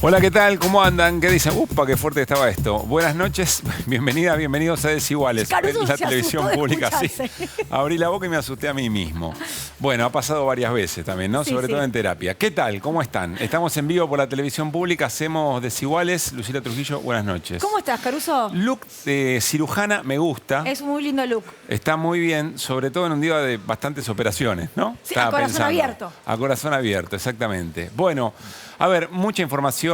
Hola, ¿qué tal? ¿Cómo andan? ¿Qué dicen? ¡Upa, qué fuerte estaba esto! Buenas noches, bienvenidos a Desiguales. Caruso La se televisión asustó de pública, sí. escucharse. Abrí la boca y me asusté a mí mismo. Bueno, ha pasado varias veces también, ¿no? Sí, Sobre sí. todo en terapia. ¿Qué tal? ¿Cómo están? Estamos en vivo por la televisión pública, hacemos Desiguales. Lucila Trujillo, buenas noches. ¿Cómo estás, Caruso? Look de cirujana me gusta. Es un muy lindo look. Está muy bien, sobre todo en un día de bastantes operaciones, ¿no? Sí, Estaba a corazón pensando. abierto. A corazón abierto, exactamente. Bueno, a ver, mucha información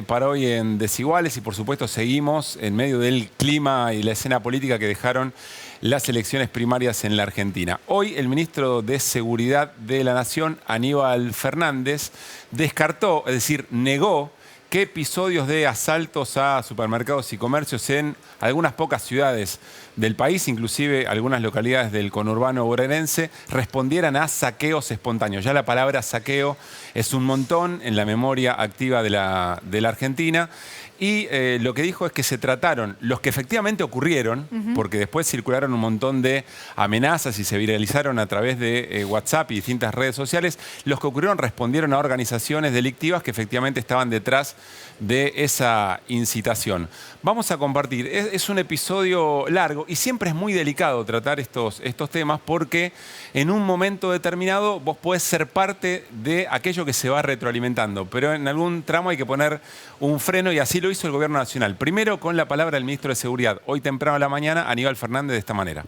para hoy en Desiguales y por supuesto seguimos en medio del clima y la escena política que dejaron las elecciones primarias en la Argentina. Hoy el ministro de Seguridad de la Nación, Aníbal Fernández, descartó, es decir, negó que episodios de asaltos a supermercados y comercios en algunas pocas ciudades del país, inclusive algunas localidades del conurbano bonaerense, respondieran a saqueos espontáneos. Ya la palabra saqueo es un montón en la memoria activa de la Argentina. Y lo que dijo es que se trataron los que efectivamente ocurrieron, porque después circularon un montón de amenazas y se viralizaron a través de WhatsApp y distintas redes sociales. Los que ocurrieron respondieron a organizaciones delictivas que efectivamente estaban detrás de esa incitación. Vamos a compartir. Es un episodio largo y siempre es muy delicado tratar estos temas porque en un momento determinado vos podés ser parte de aquello que se va retroalimentando, pero en algún tramo hay que poner un freno y así lo hizo el Gobierno Nacional. Primero con la palabra del ministro de Seguridad. Hoy temprano a la mañana, Aníbal Fernández de esta manera.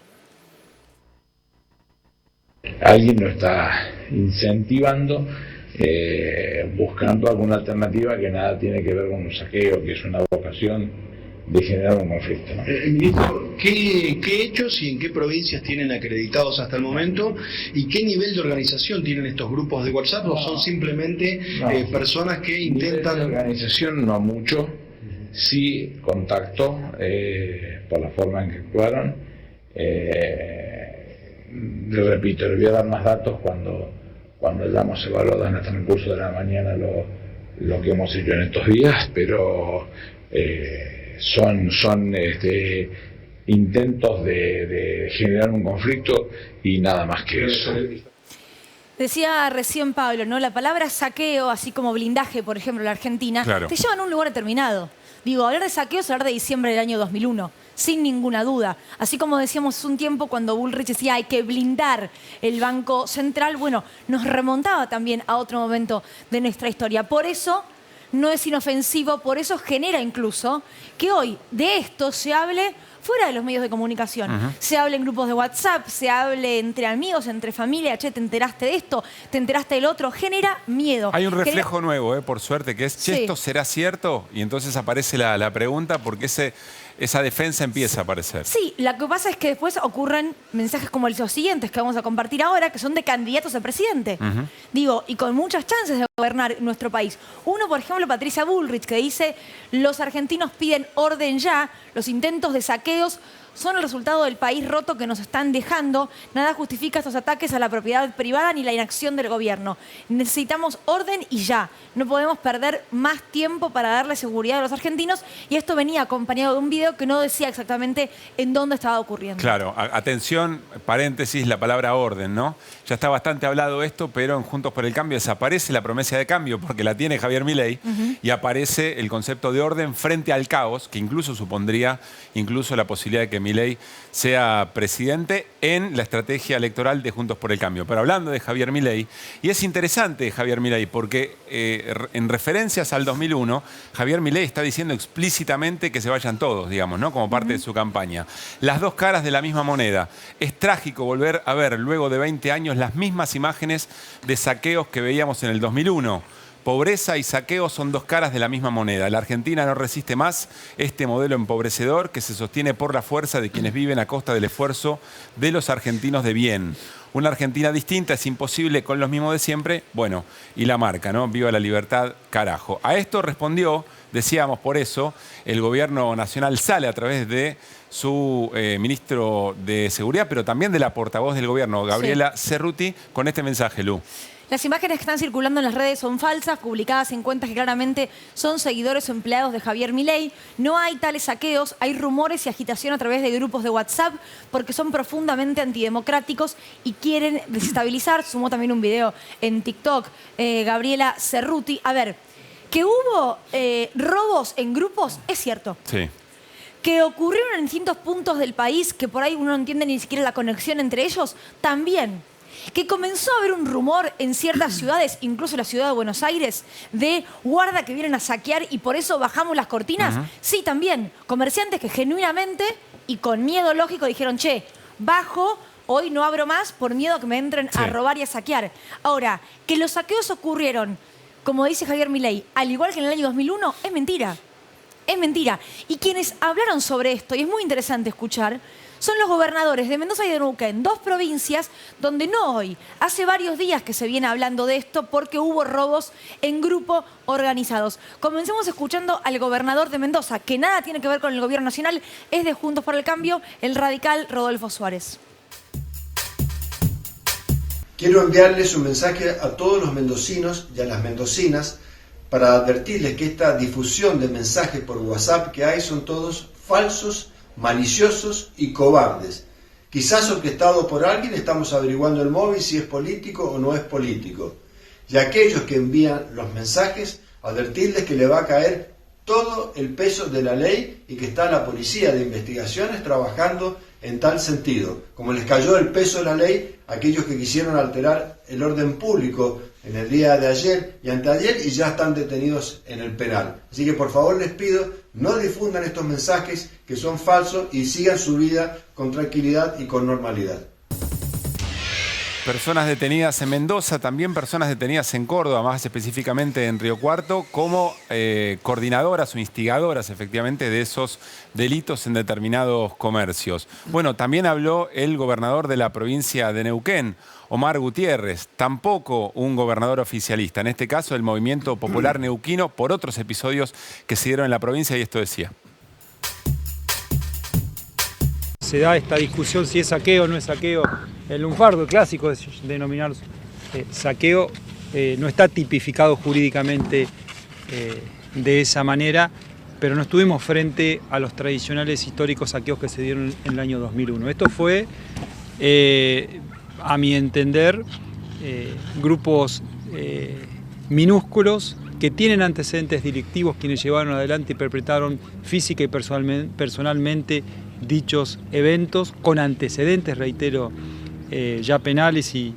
Alguien lo está incentivando, buscando alguna alternativa que nada tiene que ver con un saqueo, que es una vocación de generar un conflicto, ¿no? Ministro, ¿qué hechos y en qué provincias tienen acreditados hasta el momento? ¿Y qué nivel de organización tienen estos grupos de WhatsApp? ¿O son simplemente personas que intentan...? Nivel de organización no mucho, sí contacto por la forma en que actuaron. Le repito, le voy a dar más datos cuando hayamos evaluado en el transcurso de la mañana lo que hemos hecho en estos días, pero son intentos de generar un conflicto y nada más que eso. Decía recién Pablo, ¿no? La palabra saqueo, así como blindaje, por ejemplo, en la Argentina, Claro. te llevan a un lugar determinado. Digo, hablar de saqueo es hablar de diciembre del año 2001, sin ninguna duda. Así como decíamos hace un tiempo cuando Bullrich decía hay que blindar el Banco Central, bueno, nos remontaba también a otro momento de nuestra historia. Por eso no es inofensivo, por eso genera incluso que hoy de esto se hable fuera de los medios de comunicación. Se hable en grupos de WhatsApp, se hable entre amigos, entre familia. Che, ¿te enteraste de esto? ¿Te enteraste del otro? Genera miedo. Hay un reflejo nuevo, por suerte, que es, che, Sí. ¿esto será cierto? Y entonces aparece la pregunta porque esa defensa empieza a aparecer. Sí, lo que pasa es que después ocurren mensajes como los siguientes que vamos a compartir ahora, que son de candidatos a presidente. Digo, y con muchas chances de gobernar nuestro país. Uno, por ejemplo, Patricia Bullrich, que dice, los argentinos piden orden ya, los intentos de saqueos son el resultado del país roto que nos están dejando. Nada justifica estos ataques a la propiedad privada ni la inacción del gobierno. Necesitamos orden y ya. No podemos perder más tiempo para darle seguridad a los argentinos. Y esto venía acompañado de un video que no decía exactamente en dónde estaba ocurriendo. Claro, atención, paréntesis, la palabra orden, ¿no? Ya está bastante hablado esto, pero en Juntos por el Cambio desaparece la promesa de cambio porque la tiene Javier Milei y aparece el concepto de orden frente al caos, que incluso supondría la posibilidad de que Milei sea presidente en la estrategia electoral de Juntos por el Cambio. Pero hablando de Javier Milei, y es interesante Javier Milei porque en referencias al 2001, Javier Milei está diciendo explícitamente que se vayan todos, digamos, ¿no? Como parte de su campaña. Las dos caras de la misma moneda. Es trágico volver a ver luego de 20 años las mismas imágenes de saqueos que veíamos en el 2001. Pobreza y saqueo son dos caras de la misma moneda. La Argentina no resiste más este modelo empobrecedor que se sostiene por la fuerza de quienes viven a costa del esfuerzo de los argentinos de bien. Una Argentina distinta es imposible con los mismos de siempre. Bueno, y la marca, ¿no? Viva la libertad, carajo. A esto respondió, decíamos por eso, el Gobierno Nacional sale a través de su ministro de Seguridad, pero también de la portavoz del Gobierno, Gabriela Cerruti, con este mensaje, Lu. Las imágenes que están circulando en las redes son falsas, publicadas en cuentas que claramente son seguidores o empleados de Javier Milei. No hay tales saqueos, hay rumores y agitación a través de grupos de WhatsApp porque son profundamente antidemocráticos y quieren desestabilizar. Sumó también un video en TikTok, Gabriela Cerruti. A ver, Que hubo robos en grupos, es cierto. Sí. Que ocurrieron en distintos puntos del país, que por ahí uno no entiende ni siquiera la conexión entre ellos, también. Que comenzó a haber un rumor en ciertas ciudades, incluso la ciudad de Buenos Aires, de guarda que vienen a saquear y por eso bajamos las cortinas. Sí, también. Comerciantes que genuinamente y con miedo lógico dijeron, che, bajo, hoy no abro más por miedo a que me entren a robar y a saquear. Ahora, que los saqueos ocurrieron, como dice Javier Milei, al igual que en el año 2001, es mentira. Es mentira. Y quienes hablaron sobre esto, y es muy interesante escuchar, son los gobernadores de Mendoza y de Neuquén, dos provincias donde no hoy, hace varios días que se viene hablando de esto porque hubo robos en grupo organizados. Comencemos escuchando al gobernador de Mendoza, que nada tiene que ver con el gobierno nacional, es de Juntos por el Cambio, el radical Rodolfo Suárez. Quiero enviarles un mensaje a todos los mendocinos y a las mendocinas para advertirles que esta difusión de mensajes por WhatsApp que hay son todos falsos, maliciosos y cobardes. Quizás orquestado por alguien, estamos averiguando el móvil si es político o no es político. Y a aquellos que envían los mensajes, advertirles que le va a caer todo el peso de la ley y que está la policía de investigaciones trabajando en tal sentido. Como les cayó el peso de la ley a aquellos que quisieron alterar el orden público en el día de ayer y anteayer y ya están detenidos en el penal. Así que por favor les pido, no difundan estos mensajes que son falsos y sigan su vida con tranquilidad y con normalidad. Personas detenidas en Mendoza, también personas detenidas en Córdoba, más específicamente en Río Cuarto, como coordinadoras o instigadoras efectivamente de esos delitos en determinados comercios. Bueno, también habló el gobernador de la provincia de Neuquén, Omar Gutiérrez, tampoco un gobernador oficialista, en este caso el Movimiento Popular Neuquino, por otros episodios que se dieron en la provincia, y esto decía. Se da esta discusión si es saqueo o no es saqueo. El lunfardo clásico es denominar saqueo, no está tipificado jurídicamente de esa manera, pero no estuvimos frente a los tradicionales históricos saqueos que se dieron en el año 2001. Esto fue, a mi entender, grupos minúsculos que tienen antecedentes delictivos quienes llevaron adelante y perpetraron física y personalmente dichos eventos con antecedentes, reitero, ya penales y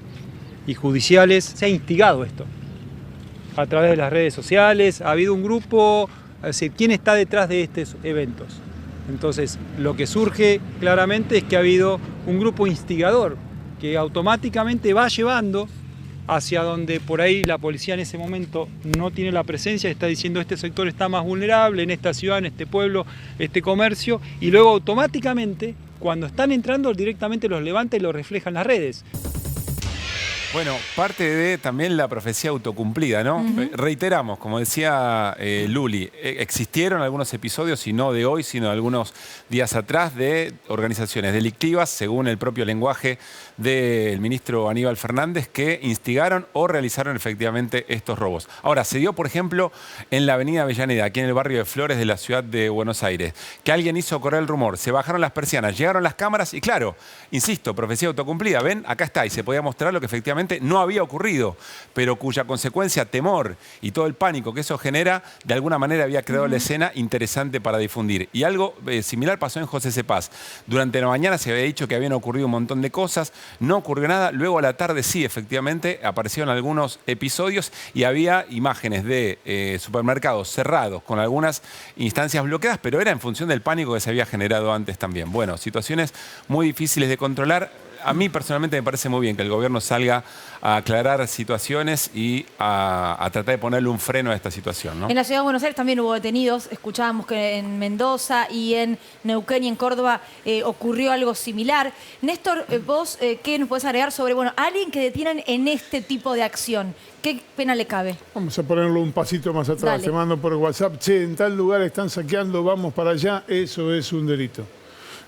judiciales. Se ha instigado esto a través de las redes sociales, ha habido un grupo, es decir, ¿quién está detrás de estos eventos? Entonces, lo que surge claramente es que ha habido un grupo instigador que automáticamente va llevando hacia donde por ahí la policía en ese momento no tiene la presencia, está diciendo este sector está más vulnerable, en esta ciudad, en este pueblo, este comercio, y luego automáticamente, cuando están entrando, directamente los levanta y los refleja en las redes. Bueno, parte de también la profecía autocumplida, ¿no? Reiteramos, como decía Luli, existieron algunos episodios, y no de hoy, sino de algunos días atrás, de organizaciones delictivas, según el propio lenguaje del ministro Aníbal Fernández, que instigaron o realizaron efectivamente estos robos. Ahora, se dio, por ejemplo, en la avenida Avellaneda, aquí en el barrio de Flores de la ciudad de Buenos Aires, que alguien hizo correr el rumor, se bajaron las persianas, llegaron las cámaras y claro, insisto, profecía autocumplida, ven, acá está, y se podía mostrar lo que efectivamente no había ocurrido, pero cuya consecuencia, temor y todo el pánico que eso genera, de alguna manera había creado la escena interesante para difundir. Y algo similar pasó en José Cepaz. Durante la mañana se había dicho que habían ocurrido un montón de cosas, no ocurrió nada, luego a la tarde sí, efectivamente, aparecieron algunos episodios y había imágenes de supermercados cerrados con algunas instancias bloqueadas, pero era en función del pánico que se había generado antes también. Bueno, situaciones muy difíciles de controlar. A mí personalmente me parece muy bien que el gobierno salga a aclarar situaciones y a tratar de ponerle un freno a esta situación, ¿no? En la ciudad de Buenos Aires también hubo detenidos. Escuchábamos que en Mendoza y en Neuquén y en Córdoba ocurrió algo similar. Néstor, vos, ¿qué nos podés agregar sobre, bueno, alguien que detienen en este tipo de acción? ¿Qué pena le cabe? Vamos a ponerlo un pasito más atrás. Dale. Te mando por WhatsApp, che, en tal lugar están saqueando, vamos para allá. Eso es un delito.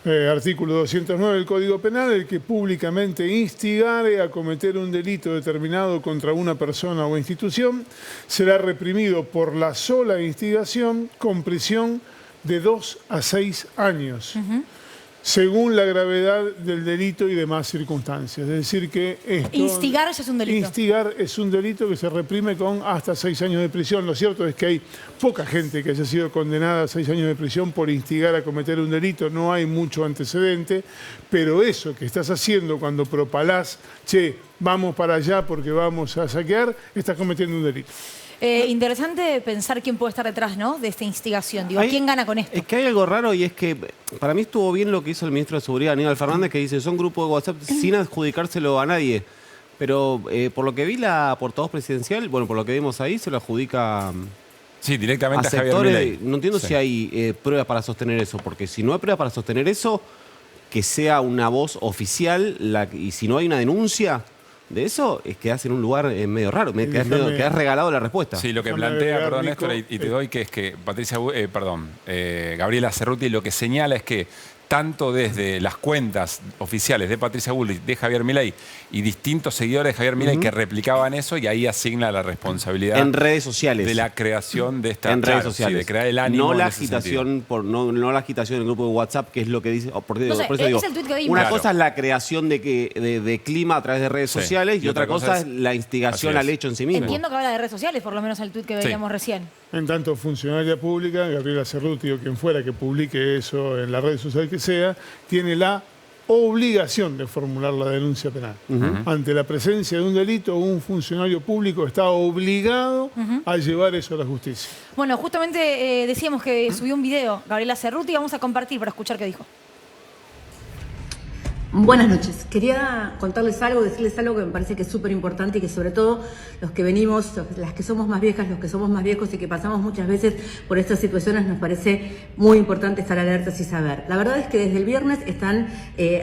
Artículo 209 del Código Penal, el que públicamente instigare a cometer un delito determinado contra una persona o institución será reprimido por la sola instigación con prisión de 2 a 6 años. según la gravedad del delito y demás circunstancias. Es decir que esto, Instigar ya es un delito. Instigar es un delito que se reprime con hasta 6 años de prisión. Lo cierto es que hay poca gente que haya sido condenada a 6 años de prisión por instigar a cometer un delito. No hay mucho antecedente, pero eso que estás haciendo cuando propalás, che, vamos para allá porque vamos a saquear, estás cometiendo un delito. Interesante pensar quién puede estar detrás, ¿no?, de esta instigación. Digo, ¿quién gana con esto? Es que hay algo raro y es que para mí estuvo bien lo que hizo el ministro de Seguridad, Aníbal Fernández, que dice, son grupos de WhatsApp sin adjudicárselo a nadie. Pero por lo que vi la portavoz presidencial, bueno, por lo que vimos ahí, se lo adjudica Sí, directamente a Javier sectores. Milei. No entiendo si hay pruebas para sostener eso, porque si no hay pruebas para sostener eso, que sea una voz oficial, y si no hay una denuncia de eso, es que en un lugar medio raro. Quedás regalado la respuesta. Sí, lo que Déjame plantea, agregar, perdón, Nico, Néstor, y te doy, que es que Gabriela Cerruti lo que señala es que tanto desde las cuentas oficiales de Patricia Bullrich, de Javier Milei y distintos seguidores de Javier Milei que replicaban eso, y ahí asigna la responsabilidad En redes sociales. de la creación de esta... En redes claro, sociales. sí, de crear el ánimo No en la ese sentido. agitación, no la agitación en el grupo de WhatsApp, que es lo que dice. Por eso es digo, el tuit que vimos. una Claro. cosa es la creación de clima a través de redes Sí. sociales y otra cosa es la instigación Así es. al hecho en sí mismo. Entiendo que habla de redes sociales, por lo menos el tuit que veíamos recién. En tanto funcionaria pública, Gabriela Cerruti o quien fuera que publique eso en la red social que sea, tiene la obligación de formular la denuncia penal. Ante la presencia de un delito, un funcionario público está obligado a llevar eso a la justicia. Bueno, justamente decíamos que subió un video Gabriela Cerruti, vamos a compartir para escuchar qué dijo. Buenas noches. Quería contarles algo, decirles algo que me parece que es súper importante y que sobre todo los que venimos, las que somos más viejas, los que somos más viejos y que pasamos muchas veces por estas situaciones, nos parece muy importante estar alertas y saber. La verdad es que desde el viernes están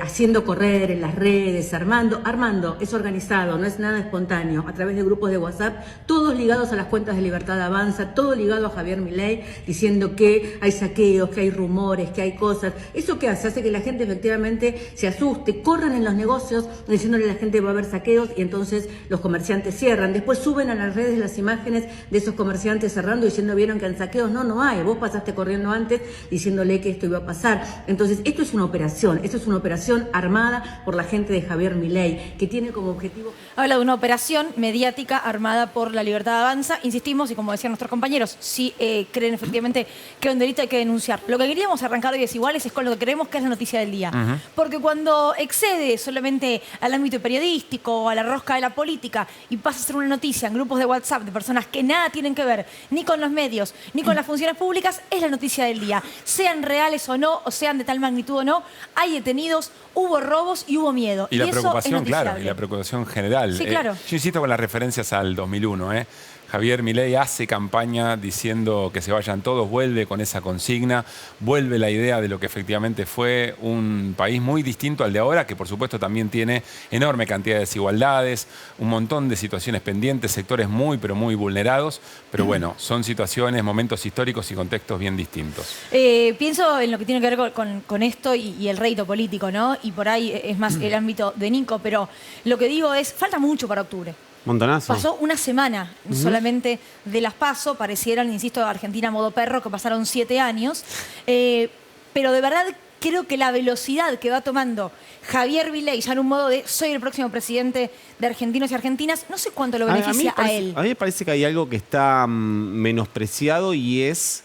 haciendo correr en las redes, armando, es organizado, no es nada espontáneo, a través de grupos de WhatsApp, todos ligados a las cuentas de Libertad Avanza, todo ligado a Javier Milei, diciendo que hay saqueos, que hay rumores, que hay cosas. ¿Eso qué hace? Hace que la gente efectivamente se asuste, corran en los negocios diciéndole a la gente va a haber saqueos y entonces los comerciantes cierran. Después suben a las redes las imágenes de esos comerciantes cerrando diciendo vieron que en saqueos no hay. Vos pasaste corriendo antes diciéndole que esto iba a pasar. Entonces esto es una operación armada por la gente de Javier Milei que tiene como objetivo... Habla de una operación mediática armada por la Libertad Avanza. Insistimos, y como decían nuestros compañeros, si creen efectivamente que hay un delito hay que denunciar. Lo que queríamos arrancar hoy Desiguales es con lo que creemos que es la noticia del día. Porque cuando excede solamente al ámbito periodístico o a la rosca de la política y pasa a ser una noticia en grupos de WhatsApp de personas que nada tienen que ver ni con los medios ni con las funciones públicas, es la noticia del día. Sean reales o no, o sean de tal magnitud o no, hay detenidos, hubo robos y hubo miedo. Y la eso preocupación, es claro, y la preocupación general. Sí, claro. Yo insisto con las referencias al 2001. Javier Milei hace campaña diciendo que se vayan todos, vuelve con esa consigna, vuelve la idea de lo que efectivamente fue un país muy distinto al de ahora, que por supuesto también tiene enorme cantidad de desigualdades, un montón de situaciones pendientes, sectores muy, pero muy vulnerados, pero bueno, son situaciones, momentos históricos y contextos bien distintos. Pienso en lo que tiene que ver con esto y el rédito político, ¿no? Y por ahí es más el ámbito de Nico, pero lo que digo es, falta mucho para octubre. Montonazo. Pasó una semana solamente de las PASO, parecieran, insisto, Argentina modo perro, que pasaron 7 años. Pero de verdad creo que la velocidad que va tomando Javier Milei, ya en un modo de soy el próximo presidente de argentinos y argentinas, no sé cuánto lo beneficia a él. A mí me parece que hay algo que está menospreciado y es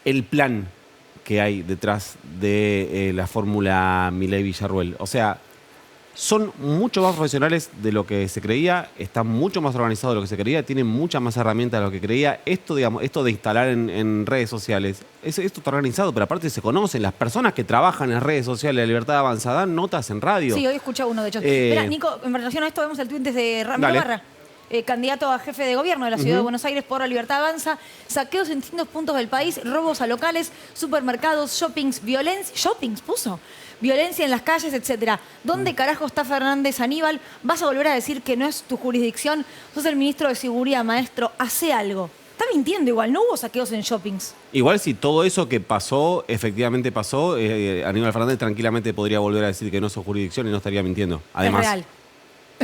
el plan que hay detrás de la fórmula Milei-Villarruel. O sea, son mucho más profesionales de lo que se creía, están mucho más organizados de lo que se creía, tienen muchas más herramientas de lo que creía. Esto de instalar en redes sociales, esto está organizado, pero aparte se conocen. Las personas que trabajan en redes sociales de Libertad Avanza dan notas en radio. Sí, hoy escuché uno, de hecho. Espera, Nico, en relación a esto vemos el tuit desde Ramiro Barra. Candidato a jefe de gobierno de la Ciudad de Buenos Aires por la Libertad Avanza, saqueos en distintos puntos del país, robos a locales, supermercados, shoppings, violencia en las calles, etcétera. ¿Dónde carajo está Fernández Aníbal? ¿Vas a volver a decir que no es tu jurisdicción? Sos el ministro de Seguridad, maestro, hace algo. Está mintiendo igual, no hubo saqueos en shoppings. Igual si todo eso que pasó, efectivamente pasó, Aníbal Fernández tranquilamente podría volver a decir que no es su jurisdicción y no estaría mintiendo. Además, es real.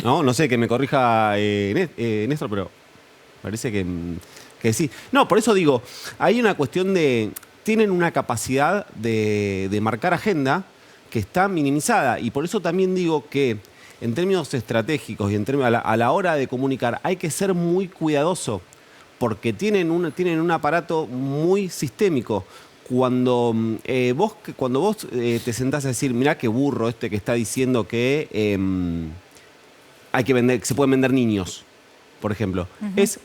No sé, que me corrija Néstor, pero parece que sí. No, por eso digo, hay una cuestión de... Tienen una capacidad de marcar agenda que está minimizada. Y por eso también digo que en términos estratégicos y a la hora de comunicar hay que ser muy cuidadoso, porque tienen un aparato muy sistémico. Cuando vos te sentás a decir, mirá qué burro este que está diciendo que que se pueden vender niños, por ejemplo.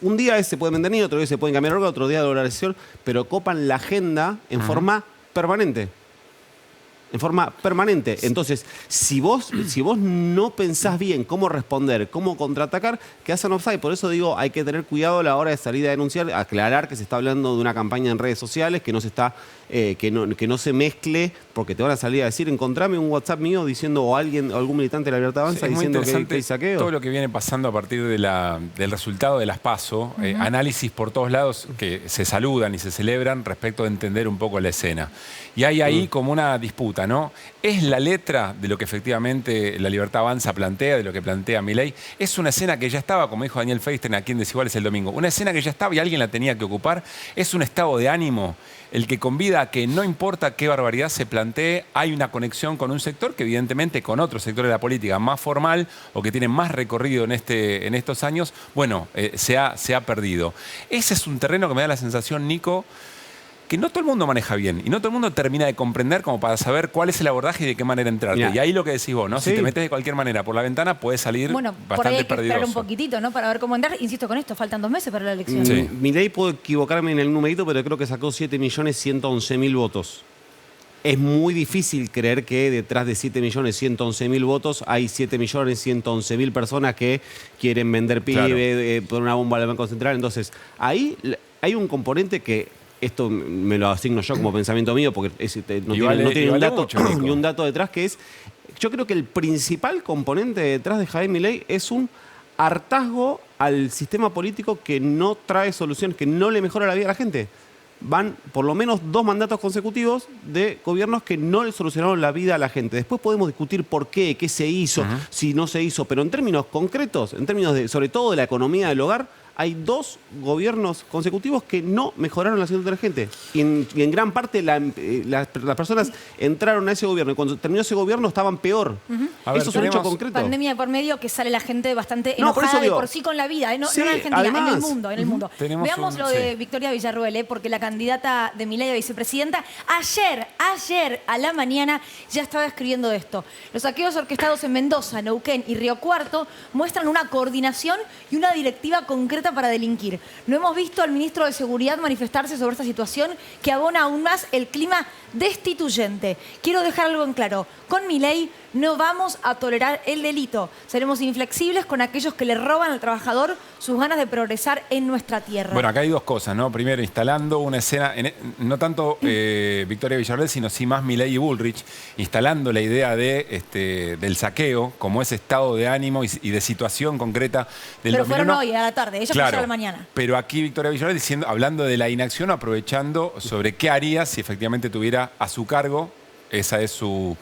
Un día se pueden vender niños, otro día se pueden cambiar órganos, otro día dolarización, pero copan la agenda en forma permanente. En forma permanente. Entonces, si vos no pensás bien cómo responder, cómo contraatacar, quedás en offside. Por eso digo, hay que tener cuidado a la hora de salir a denunciar, aclarar que se está hablando de una campaña en redes sociales, que no se mezcle, porque te van a salir a decir, encontrame un WhatsApp mío diciendo, o algún militante de la Libertad Avanza diciendo que hay saqueo. Todo lo que viene pasando a partir del resultado de las PASO, análisis por todos lados que se saludan y se celebran respecto de entender un poco la escena. Y hay ahí como una disputa, ¿no? ¿Es la letra de lo que efectivamente la Libertad Avanza plantea, de lo que plantea Milei? Es una escena que ya estaba, como dijo Daniel Feinstein aquí en Desiguales el domingo, una escena que ya estaba y alguien la tenía que ocupar. Es un estado de ánimo el que convida a que no importa qué barbaridad se plantee, hay una conexión con un sector que evidentemente con otro sector de la política más formal o que tiene más recorrido en estos años, bueno, se ha perdido. Ese es un terreno que me da la sensación, Nico, que no todo el mundo maneja bien y no todo el mundo termina de comprender como para saber cuál es el abordaje y de qué manera entrarte. Mirá. Y ahí lo que decís vos, ¿no? Sí. Si te metes de cualquier manera por la ventana, puedes salir bastante perdidoso. Por ahí hay que esperar un poquitito, ¿no? Para ver cómo entrar. Insisto con esto, faltan 2 meses para la elección. Sí. Milei, puedo equivocarme en el numerito, pero creo que sacó 7.111.000 votos. Es muy difícil creer que detrás de 7.111.000 votos hay 7.111.000 personas que quieren vender pibe, poner una bomba al Banco Central. Entonces, ahí hay un componente que esto me lo asigno yo como pensamiento mío, porque no tiene un dato detrás, que es, yo creo que el principal componente detrás de Javier Milei es un hartazgo al sistema político que no trae soluciones, que no le mejora la vida a la gente. Van por lo menos 2 mandatos consecutivos de gobiernos que no le solucionaron la vida a la gente. Después podemos discutir por qué se hizo, si no se hizo, pero en términos concretos, en términos sobre todo de la economía del hogar, hay 2 gobiernos consecutivos que no mejoraron la situación de la gente. Y en gran parte las personas entraron a ese gobierno y cuando terminó ese gobierno estaban peor. Eso es un hecho concreto. Pandemia de por medio que sale la gente bastante enojada de por sí con la vida. No en Argentina, además, en el mundo. Veamos lo de Victoria Villarruel, porque la candidata de Milei a vicepresidenta ayer a la mañana ya estaba escribiendo esto. Los saqueos orquestados en Mendoza, Neuquén y Río Cuarto muestran una coordinación y una directiva concreta para delinquir. No hemos visto al ministro de Seguridad manifestarse sobre esta situación que abona aún más el clima destituyente. Quiero dejar algo en claro. Con Milei no vamos a tolerar el delito. Seremos inflexibles con aquellos que le roban al trabajador sus ganas de progresar en nuestra tierra. Bueno, acá hay 2 cosas, ¿no? Primero, instalando una escena, no tanto Victoria Villarruel, sino sí más Milei y Bullrich, instalando la idea del saqueo como ese estado de ánimo y de situación concreta del 2001. Pero fueron hoy a la tarde, ella fue a la mañana. Pero aquí Victoria Villarruel hablando de la inacción, aprovechando sobre qué haría si efectivamente tuviera a su cargo, esa es su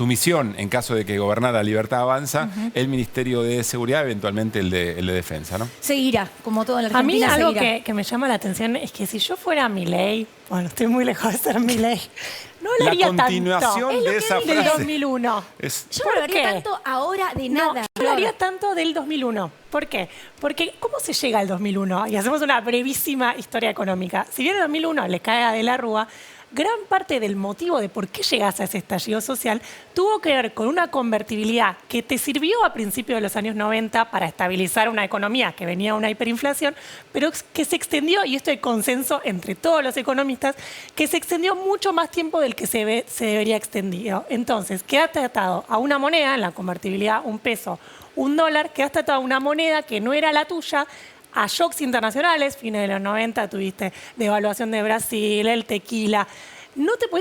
misión en caso de que gobernara Libertad Avanza, el Ministerio de Seguridad, eventualmente el de Defensa, ¿no? Seguirá, como todo en la Argentina. A mí algo que me llama la atención es que si yo fuera Milei, bueno, estoy muy lejos de ser Milei, no le haría tanto. La continuación de esa frase. Del 2001. Yo no lo haría tanto ahora de nada. No, yo lo haría tanto del 2001. ¿Por qué? Porque ¿cómo se llega al 2001? Y hacemos una brevísima historia económica. Si bien el 2001 le cae a De la Rúa, gran parte del motivo de por qué llegas a ese estallido social tuvo que ver con una convertibilidad que te sirvió a principios de los años 90 para estabilizar una economía que venía a una hiperinflación, pero que se extendió, y esto hay consenso entre todos los economistas, que se extendió mucho más tiempo del que se debería extendido. Entonces, quedaste atado a una moneda, en la convertibilidad, un peso, un dólar, quedaste atado a una moneda que no era la tuya, a shocks internacionales, fines de los 90 tuviste devaluación de Brasil, el tequila.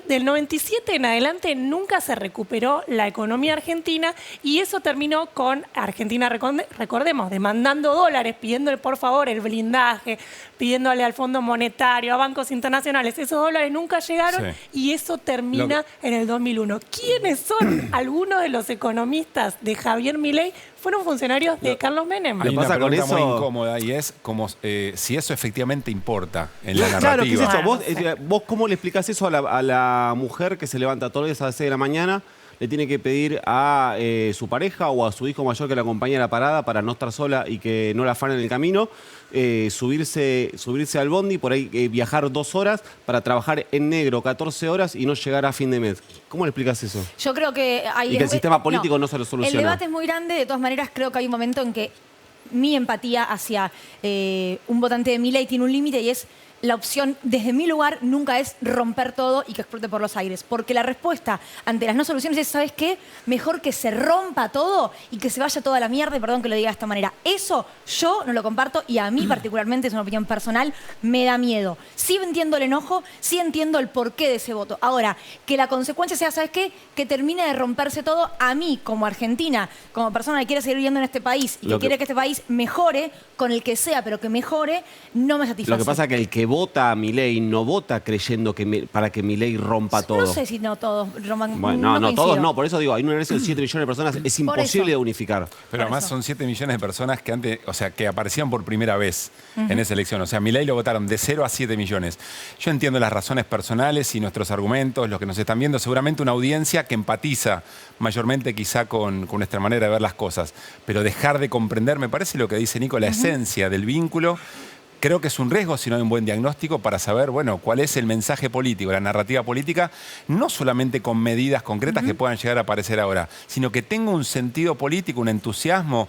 Del 97 en adelante nunca se recuperó la economía argentina y eso terminó con Argentina, recordemos, demandando dólares, pidiéndole por favor el blindaje, pidiéndole al Fondo Monetario, a bancos internacionales. Esos dólares nunca llegaron y eso termina en el 2001. ¿Quiénes son algunos de los economistas de Javier Milei? Fueron funcionarios de Carlos Menem. Hay una pregunta muy incómoda y es como si eso efectivamente importa en la narrativa. Claro, ¿qué es eso? ¿Vos cómo le explicás eso a la mujer que se levanta todos los días a las 6 de la mañana, le tiene que pedir a su pareja o a su hijo mayor que la acompañe a la parada para no estar sola y que no la afanen en el camino, subirse al bondi, por ahí viajar 2 horas para trabajar en negro 14 horas y no llegar a fin de mes. ¿Cómo le explicas eso? Yo creo que hay... Y que el sistema político no se lo soluciona. El debate es muy grande, de todas maneras creo que hay un momento en que mi empatía hacia un votante de Milei tiene un límite y es la opción, desde mi lugar, nunca es romper todo y que explote por los aires. Porque la respuesta ante las no soluciones es, ¿sabes qué? Mejor que se rompa todo y que se vaya toda la mierda, y perdón que lo diga de esta manera. Eso yo no lo comparto y a mí particularmente, es una opinión personal, me da miedo. Sí entiendo el enojo, sí entiendo el porqué de ese voto. Ahora, que la consecuencia sea, ¿sabes qué? Que termine de romperse todo. A mí, como argentina, como persona que quiere seguir viviendo en este país y que quiere que este país mejore, con el que sea, pero que mejore, no me satisface. Lo que pasa es que el que vota a Milei no vota creyendo que para que Milei rompa todo. No sé si no todos rompan. Bueno, no todos no. Por eso digo, hay un universo de 7 millones de personas. Es imposible de unificar. Pero además son 7 millones de personas que antes, o sea, que aparecían por primera vez en esa elección. O sea, Milei lo votaron de 0 a 7 millones. Yo entiendo las razones personales y nuestros argumentos, los que nos están viendo, seguramente una audiencia que empatiza mayormente quizá con nuestra manera de ver las cosas. Pero dejar de comprender, me parece lo que dice Nico, la esencia del vínculo. Creo que es un riesgo si no hay un buen diagnóstico para saber, bueno, cuál es el mensaje político, la narrativa política, no solamente con medidas concretas que puedan llegar a aparecer ahora, sino que tenga un sentido político, un entusiasmo,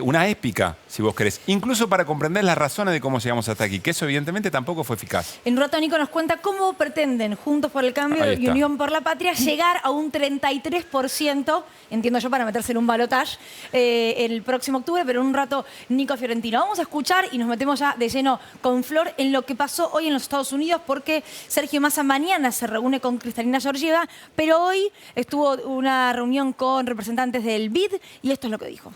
una épica, si vos querés, incluso para comprender las razones de cómo llegamos hasta aquí, que eso evidentemente tampoco fue eficaz. En un rato Nico nos cuenta cómo pretenden Juntos por el Cambio y Unión por la Patria llegar a un 33%, entiendo yo, para meterse en un balotaje el próximo octubre, pero en un rato Nico Fiorentino. Vamos a escuchar y nos metemos ya de lleno con Flor en lo que pasó hoy en los Estados Unidos, porque Sergio Massa mañana se reúne con Cristalina Georgieva, pero hoy estuvo una reunión con representantes del BID y esto es lo que dijo.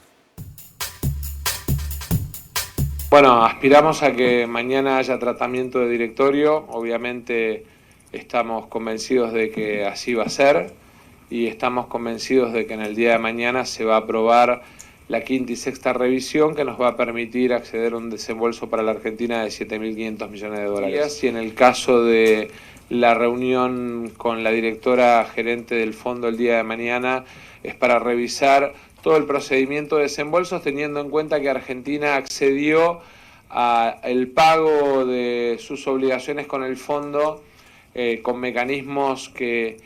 Bueno, aspiramos a que mañana haya tratamiento de directorio. Obviamente estamos convencidos de que así va a ser y estamos convencidos de que en el día de mañana se va a aprobar la 5ª y 6ª revisión que nos va a permitir acceder a un desembolso para la Argentina de 7.500 millones de dólares. Y en el caso de la reunión con la directora gerente del fondo el día de mañana es para revisar todo el procedimiento de desembolsos, teniendo en cuenta que Argentina accedió al pago de sus obligaciones con el fondo con mecanismos que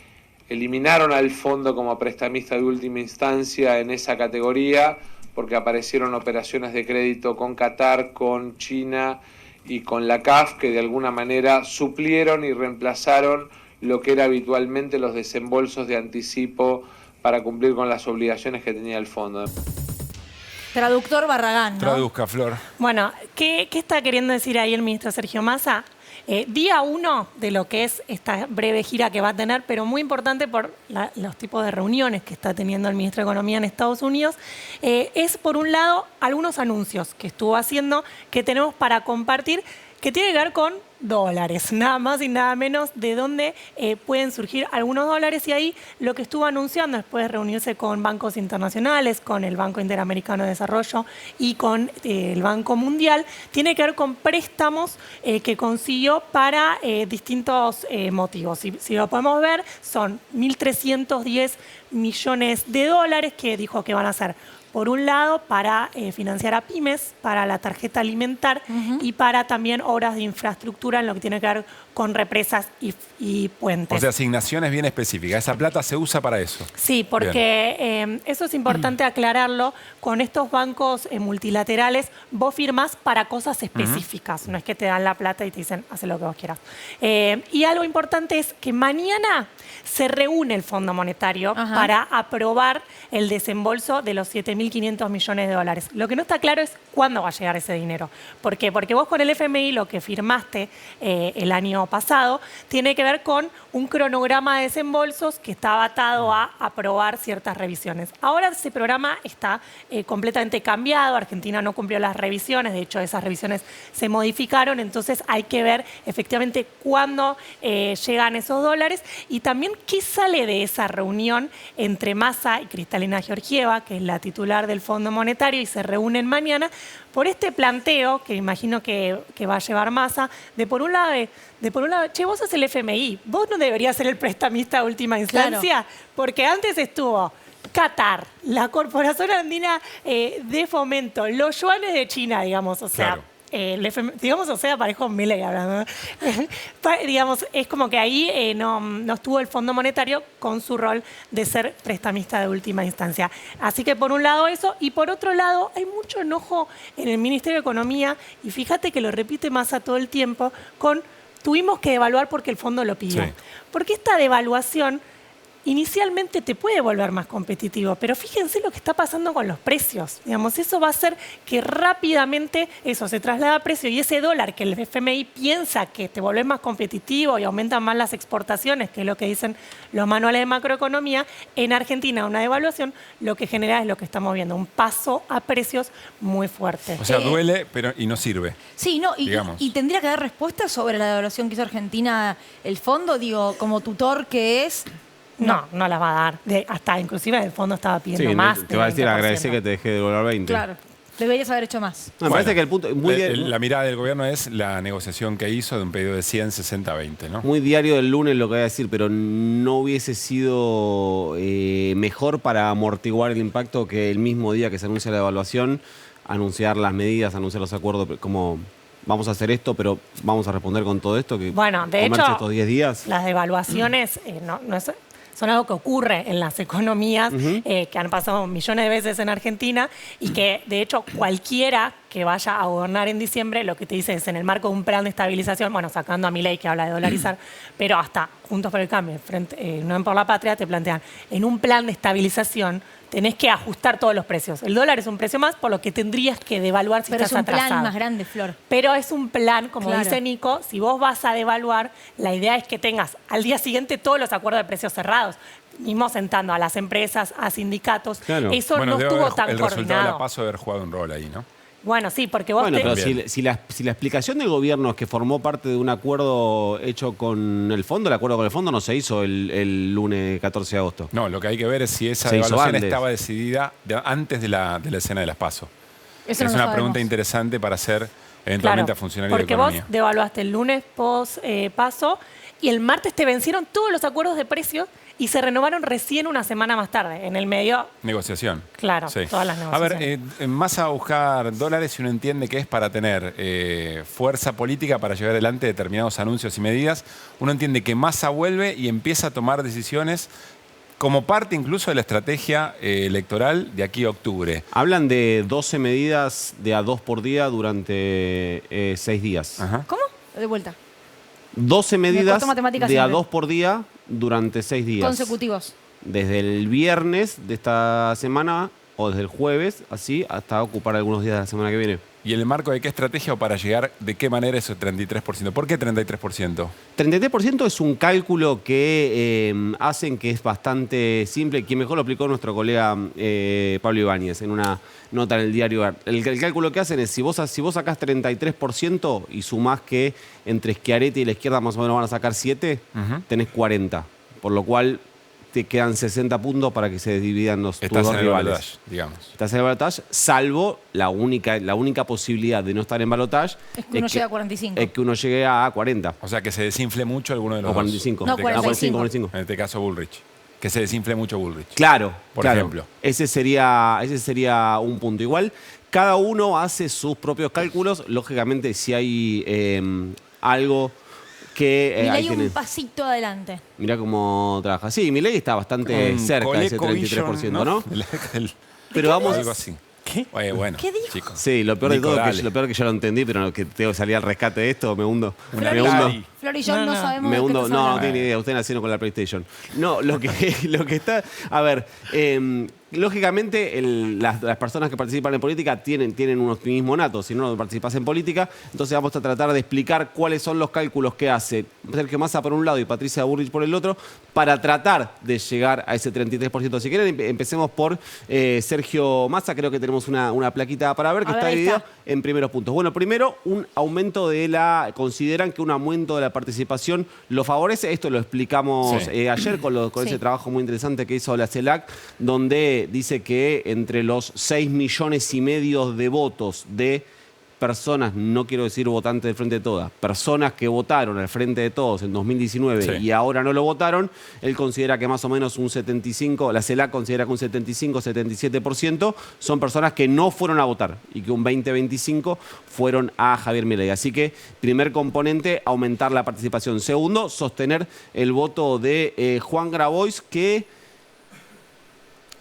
eliminaron al fondo como prestamista de última instancia en esa categoría, porque aparecieron operaciones de crédito con Qatar, con China y con la CAF, que de alguna manera suplieron y reemplazaron lo que era habitualmente los desembolsos de anticipo para cumplir con las obligaciones que tenía el fondo. Traductor Barragán, ¿no? Traduzca, Flor. Bueno, ¿qué está queriendo decir ahí el ministro Sergio Massa? Día 1 de lo que es esta breve gira que va a tener, pero muy importante por los tipos de reuniones que está teniendo el ministro de Economía en Estados Unidos, es por un lado algunos anuncios que estuvo haciendo que tenemos para compartir, que tiene que ver con dólares, nada más y nada menos, de dónde pueden surgir algunos dólares, y ahí lo que estuvo anunciando después de reunirse con bancos internacionales, con el Banco Interamericano de Desarrollo y con el Banco Mundial, tiene que ver con préstamos que consiguió para distintos motivos. Si lo podemos ver, son 1.310 millones de dólares que dijo que van a ser, por un lado, para financiar a pymes, para la tarjeta alimentar y para también obras de infraestructura en lo que tiene que ver con represas y puentes. O sea, asignaciones bien específicas. Esa plata se usa para eso. Sí, porque eso es importante aclararlo. Con estos bancos multilaterales, vos firmás para cosas específicas. No es que te dan la plata y te dicen, haz lo que vos quieras. Y algo importante es que mañana se reúne el Fondo Monetario para aprobar el desembolso de los 7.500 millones de dólares. Lo que no está claro es cuándo va a llegar ese dinero. ¿Por qué? Porque vos con el FMI lo que firmaste el año pasado tiene que ver con un cronograma de desembolsos que estaba atado a aprobar ciertas revisiones. Ahora ese programa está completamente cambiado. Argentina no cumplió las revisiones, de hecho esas revisiones se modificaron, entonces hay que ver efectivamente cuándo llegan esos dólares y también qué sale de esa reunión entre Massa y Cristalina Georgieva, que es la titular del Fondo Monetario, y se reúnen mañana por este planteo que imagino que va a llevar Massa, de por un lado de por un lado, che, vos sos el FMI, vos no deberías ser el prestamista de última instancia, porque antes estuvo Qatar, la Corporación Andina de Fomento, los yuanes de China, digamos, o sea... Claro. Digamos, o sea, parejo Milei hablando. Digamos, es como que ahí no estuvo el Fondo Monetario con su rol de ser prestamista de última instancia. Así que por un lado eso, y por otro lado hay mucho enojo en el Ministerio de Economía, y fíjate que lo repite Massa todo el tiempo, con tuvimos que devaluar porque el fondo lo pidió. Sí. Porque esta devaluación inicialmente te puede volver más competitivo, pero fíjense lo que está pasando con los precios. Digamos, eso va a hacer que rápidamente eso se traslada a precio, y ese dólar que el FMI piensa que te vuelve más competitivo y aumentan más las exportaciones, que es lo que dicen los manuales de macroeconomía, en Argentina una devaluación lo que genera es lo que estamos viendo, un paso a precios muy fuerte. O sea, duele, pero y no sirve. Sí, no, digamos. y tendría que dar respuestas sobre la devaluación que hizo Argentina el fondo, digo, como tutor que es... No las va a dar. Hasta inclusive el fondo estaba pidiendo Sí, más. te va a decir, 20%. agradece que te dejé de devolver 20. Claro, deberías haber hecho más. Me parece que el punto La mirada del gobierno es la negociación que hizo de un pedido de 100, 60, 20, ¿no? muy diario del lunes lo que voy a decir, pero no hubiese sido mejor para amortiguar el impacto que el mismo día que se anuncia la devaluación, anunciar las medidas, anunciar los acuerdos, como vamos a hacer esto, pero vamos a responder con todo esto, que bueno, de comerse hecho, estos 10 días. Las devaluaciones son algo que ocurre en las economías, que han pasado millones de veces en Argentina, y que de hecho cualquiera que vaya a gobernar en diciembre lo que te dice es en el marco de un plan de estabilización, bueno, sacando a Milei que habla de dolarizar, pero hasta Juntos por el Cambio, No por la Patria, te plantean en un plan de estabilización tenés que ajustar todos los precios. El dólar es un precio más, por lo que tendrías que devaluar si Pero estás atrasado. es un plan más grande, Flor. Pero es un plan, como Claro. dice Nico, si vos vas a devaluar, la idea es que tengas al día siguiente todos los acuerdos de precios cerrados. Mismo sentando a las empresas, a sindicatos. Claro. Eso Bueno, no debe estuvo haber- tan el resultado de la coordinado. PASO haber jugado un rol ahí, ¿no? Bueno, sí, porque vos Bueno, te... pero Bien. si la explicación del gobierno es que formó parte de un acuerdo hecho con el fondo, el acuerdo con el fondo no se hizo el lunes 14 de agosto. No, lo que hay que ver es si esa Se hizo devaluación antes. estaba decidida antes de la escena de las PASO. Eso Es no lo una sabemos. pregunta interesante para hacer eventualmente a funcionarios de porque vos economía. devaluaste el lunes post paso y el martes te vencieron todos los acuerdos de precios y se renovaron recién una semana más tarde. En el medio, Negociación. claro, Sí. todas las A ver, negociaciones. más a buscar dólares, si uno entiende que es para tener fuerza política para llevar adelante determinados anuncios y medidas, uno entiende que Massa vuelve y empieza a tomar decisiones como parte incluso de la estrategia electoral de aquí a octubre. Hablan de 12 medidas de a 2 por día durante 6 días. Ajá. ¿Cómo? De vuelta. 12 medidas costó matemáticas de a siempre. 2 por día durante 6 días. Consecutivos. Desde el viernes de esta semana o desde el jueves, así, hasta ocupar algunos días de la semana que viene. ¿Y en el marco de qué estrategia o para llegar de qué manera ese 33%? ¿Por qué 33%? 33% es un cálculo que hacen que es bastante simple. Quien mejor lo explicó nuestro colega Pablo Ibáñez en una nota en el diario. El cálculo que hacen es, si vos sacás 33% y sumás que entre Schiaretti y la izquierda más o menos van a sacar 7, tenés 40. Por lo cual te quedan 60 puntos para que se dividan tus Estás dos en el rivales. balotaje, digamos. Estás en el balotaje, salvo la única posibilidad de no estar en balotaje Es que uno llega a 45. es que uno llegue a 40. O sea, que se desinfle mucho alguno de los O 45. No, dos. En este caso- 45. En este caso, Bullrich. Que se desinfle mucho Bullrich. Claro, Por claro. ejemplo. Ese sería un punto. Igual, cada uno hace sus propios cálculos. Lógicamente, si hay algo que Milei hay un quienes... pasito adelante. Mirá cómo trabaja. Sí, Milei está bastante cerca de ese ColecoVision, 33%, ¿no? Del- Pero vamos... Algo así. ¿Qué? Oye, bueno, ¿Qué dijo? chicos. Sí, lo peor de Nico, todo dale. lo peor que yo lo entendí, pero que tengo que salir al rescate de esto, me hundo. Una Me hundo. Atari. Flor y yo no, No, no. sabemos Me de qué hundo, estás no hablando. tiene ni idea, usted nació con la PlayStation. No, lo que está, a ver, lógicamente las personas que participan en política tienen un optimismo nato, si no participas en política, entonces vamos a tratar de explicar cuáles son los cálculos que hace Sergio Massa por un lado y Patricia Bullrich por el otro, para tratar de llegar a ese 33%. Si quieren, empecemos por Sergio Massa, creo que tenemos una plaquita para ver, que A ver, está ahí dividida está. en primeros puntos. Bueno, primero, un aumento consideran que un aumento de la participación lo favorece. Esto lo explicamos Sí. ayer con Sí. ese trabajo muy interesante que hizo la CELAC, donde dice que entre los 6,5 millones de votos de personas, no quiero decir votantes del Frente de Todas, personas que votaron al Frente de Todos en 2019 y ahora no lo votaron, él considera que más o menos un 75%, la CELAC considera que un 75-77% son personas que no fueron a votar y que un 20-25% fueron a Javier Milei. Así que, primer componente, aumentar la participación. Segundo, sostener el voto de Juan Grabois, que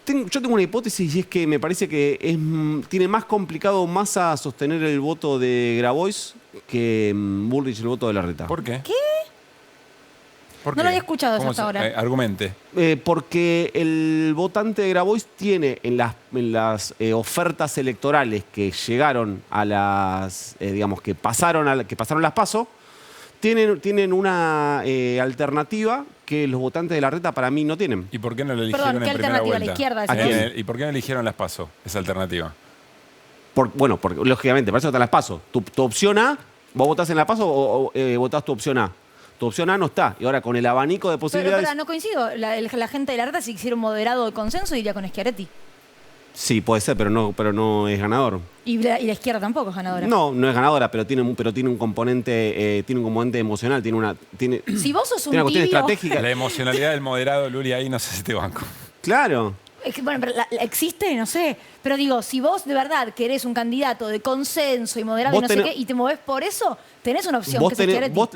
yo tengo una hipótesis y es que me parece que tiene más complicado Massa sostener el voto de Grabois que Bullrich el voto de Larreta. ¿Por qué? ¿Qué? ¿Por No qué? lo había escuchado eso hasta ahora. Argumente. Porque el votante de Grabois tiene en las ofertas electorales que llegaron a las, digamos, que pasaron las PASO, tienen una alternativa que los votantes de Larreta para mí no tienen. ¿Y por qué no lo eligieron Perdón, ¿qué en primera alternativa? vuelta? ¿La izquierda? ¿Y por qué no eligieron las PASO, esa alternativa? Bueno, porque lógicamente, para eso están las PASO. Tu opción A, ¿vos votás en la PASO o votás tu opción A? Tu opción A no está. Y ahora con el abanico de posibilidades... Pero no coincido. La gente de Larreta, si quisiera un moderado de consenso, iría con Schiaretti. Sí, puede ser, pero no es ganador. Y la izquierda tampoco es ganadora. No es ganadora, pero tiene un componente emocional, tiene si vos sos un una cuestión tibio... estratégica. La emocionalidad del moderado, Luli, ahí no sé si te banco. Claro. Es que, bueno, pero existe, no sé. Pero digo, si vos de verdad querés un candidato de consenso y moderado y no sé qué, y te movés por eso, tenés una opción que es Schiaretti. Vos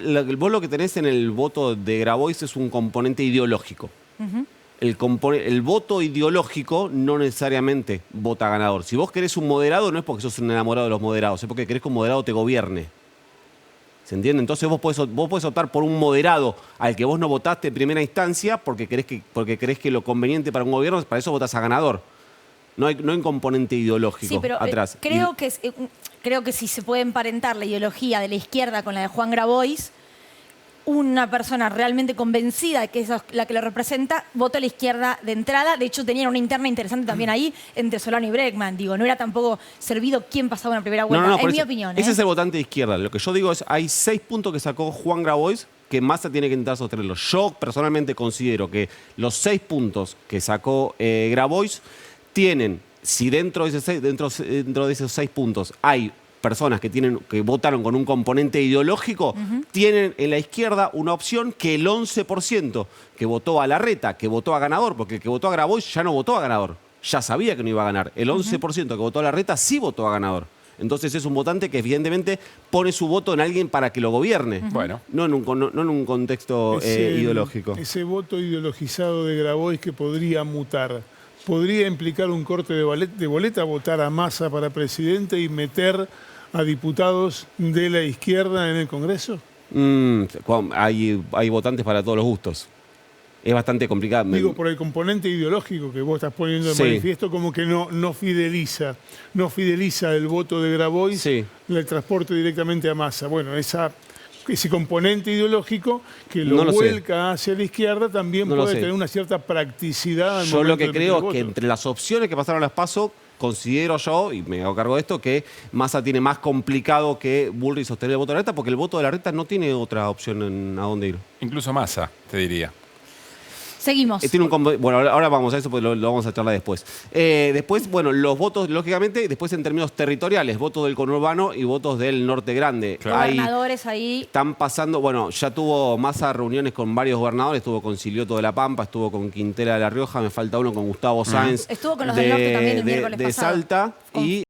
lo que tenés en el voto de Grabois es un componente ideológico. El voto ideológico no necesariamente vota ganador. Si vos querés un moderado, no es porque sos un enamorado de los moderados, es porque querés que un moderado te gobierne. ¿Se entiende? Entonces vos podés optar por un moderado al que vos no votaste en primera instancia porque creés que lo conveniente para un gobierno, para eso votás a ganador. No hay un componente ideológico atrás. Creo que si se puede emparentar la ideología de la izquierda con la de Juan Grabois, una persona realmente convencida de que esa es la que lo representa, votó a la izquierda de entrada. De hecho, tenían una interna interesante también ahí entre Solano y Bregman. Digo, no era tampoco servido quién pasaba en la primera vuelta, en mi opinión. Ese es el votante de izquierda. Lo que yo digo es, hay 6 puntos que sacó Juan Grabois que Massa tiene que intentar sostenerlos. Yo personalmente considero que los 6 puntos que sacó Grabois tienen, si dentro de esos 6 puntos hay personas que votaron con un componente ideológico, tienen en la izquierda una opción que el 11% que votó a Larreta, que votó a ganador, porque el que votó a Grabois ya no votó a ganador, ya sabía que no iba a ganar. El 11% que votó a Larreta sí votó a ganador. Entonces es un votante que evidentemente pone su voto en alguien para que lo gobierne, no en un contexto ideológico. Ese voto ideologizado de Grabois que podría mutar, ¿podría implicar un corte de boleta, votar a Massa para presidente y meter a diputados de la izquierda en el Congreso? Hay votantes para todos los gustos. Es bastante complicado. Digo, por el componente ideológico que vos estás poniendo en manifiesto, como que no fideliza el voto de Grabois, el transporte directamente a Massa. Bueno, ese componente ideológico que lo vuelca hacia la izquierda también puede tener una cierta practicidad. Yo lo que creo es que entre las opciones que pasaron a las PASO, considero yo, y me hago cargo de esto, que Massa tiene más complicado que Bullrich sostener el voto de Larreta, porque el voto de Larreta no tiene otra opción a dónde ir. Incluso Massa, te diría. Seguimos. Bueno, ahora vamos a eso porque lo vamos a charlar después. Después, bueno, los votos, lógicamente, después en términos territoriales, votos del conurbano y votos del norte grande. Gobernadores ahí. Están pasando, bueno, ya tuvo Massa reuniones con varios gobernadores, estuvo con Silioto de la Pampa, estuvo con Quintela de la Rioja, me falta uno con Gustavo Sáenz. Estuvo con los del norte también el miércoles de pasado. Salta y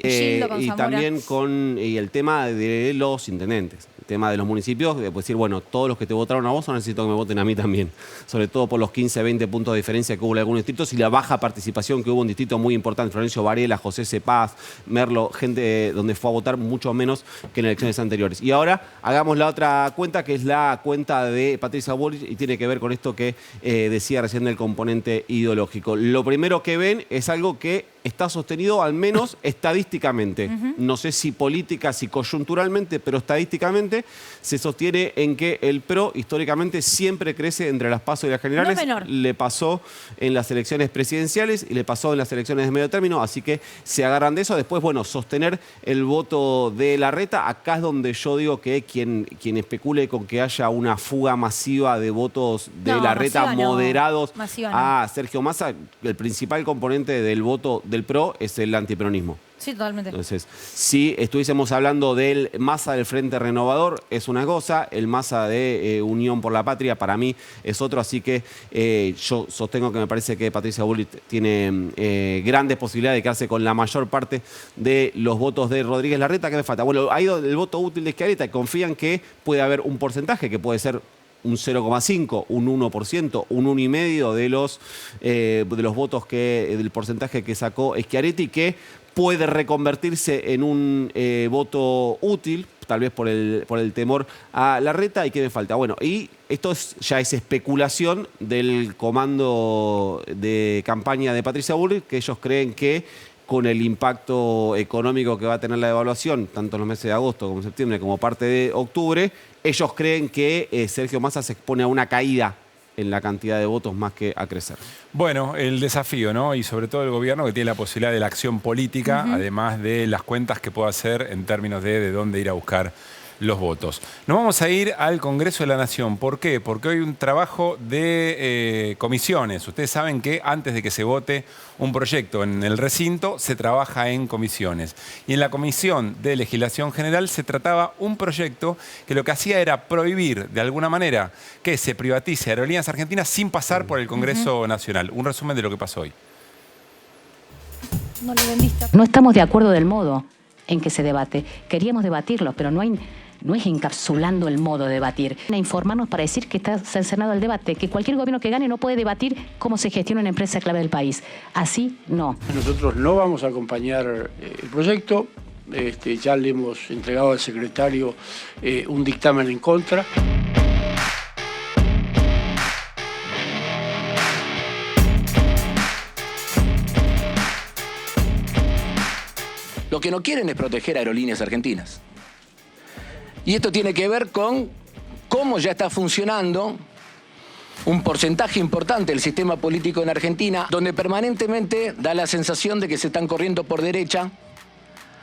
también con el tema de los intendentes. El tema de los municipios, de decir, bueno, todos los que te votaron a vos, no necesito que me voten a mí también. Sobre todo por los 15, 20 puntos de diferencia que hubo en algunos distritos y la baja participación que hubo en distritos muy importantes. Florencio Varela, José Cepaz, Merlo, gente donde fue a votar mucho menos que en elecciones anteriores. Y ahora hagamos la otra cuenta, que es la cuenta de Patricia Bullrich y tiene que ver con esto que decía recién del componente ideológico. Lo primero que ven es algo que está sostenido al menos estadísticamente. No sé si política, si coyunturalmente, pero estadísticamente se sostiene en que el PRO históricamente siempre crece entre las PASO y las generales. Le pasó en las elecciones presidenciales y le pasó en las elecciones de medio término, así que se agarran de eso. Después, bueno, sostener el voto de Larreta. Acá es donde yo digo que quien especule con que haya una fuga masiva de votos de Larreta moderados a Sergio Massa, el principal componente del voto de del PRO es el antiperonismo. Sí, totalmente. Entonces, si estuviésemos hablando del Massa del Frente Renovador, es una cosa, el Massa de Unión por la Patria para mí es otro, así que yo sostengo que me parece que Patricia Bullrich tiene grandes posibilidades de quedarse con la mayor parte de los votos de Rodríguez Larreta. ¿Qué me falta? Bueno, ha ido el voto útil de Schiaretti, confían que puede haber un porcentaje que puede ser un 0,5, un 1%, un 1,5% de los votos del porcentaje que sacó Schiaretti, que puede reconvertirse en un voto útil, tal vez por el temor a Larreta. ¿Y qué me falta? Bueno, y esto ya es especulación del comando de campaña de Patricia Bullrich, que ellos creen que con el impacto económico que va a tener la devaluación, tanto en los meses de agosto como septiembre, como parte de octubre, ellos creen que Sergio Massa se expone a una caída en la cantidad de votos más que a crecer. Bueno, el desafío, ¿no? Y sobre todo el gobierno que tiene la posibilidad de la acción política, además de las cuentas que pueda hacer en términos de dónde ir a buscar los votos. Nos vamos a ir al Congreso de la Nación. ¿Por qué? Porque hoy hay un trabajo de comisiones. Ustedes saben que antes de que se vote un proyecto en el recinto, se trabaja en comisiones. Y en la Comisión de Legislación General se trataba un proyecto que lo que hacía era prohibir, de alguna manera, que se privatice Aerolíneas Argentinas sin pasar por el Congreso Nacional. Un resumen de lo que pasó hoy. No estamos de acuerdo del modo en que se debate. Queríamos debatirlo, pero no es encapsulando el modo de debatir. A informarnos para decir que está sancionado el debate, que cualquier gobierno que gane no puede debatir cómo se gestiona una empresa clave del país. Así no. Nosotros no vamos a acompañar el proyecto. Ya le hemos entregado al secretario un dictamen en contra. Lo que no quieren es proteger a Aerolíneas Argentinas. Y esto tiene que ver con cómo ya está funcionando un porcentaje importante del sistema político en Argentina, donde permanentemente da la sensación de que se están corriendo por derecha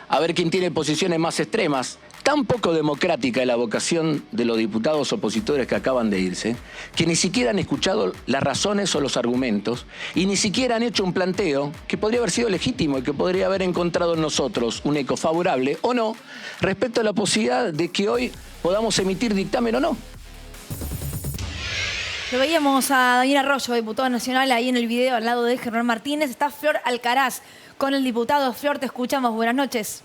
a ver quién tiene posiciones más extremas. Tan poco democrática es la vocación de los diputados opositores que acaban de irse, que ni siquiera han escuchado las razones o los argumentos y ni siquiera han hecho un planteo que podría haber sido legítimo y que podría haber encontrado en nosotros un eco favorable o no respecto a la posibilidad de que hoy podamos emitir dictamen o no. Lo veíamos a Daniel Arroyo, diputado nacional, ahí en el video al lado de Germán Martínez. Está Flor Alcaraz con el diputado. Flor, te escuchamos. Buenas noches.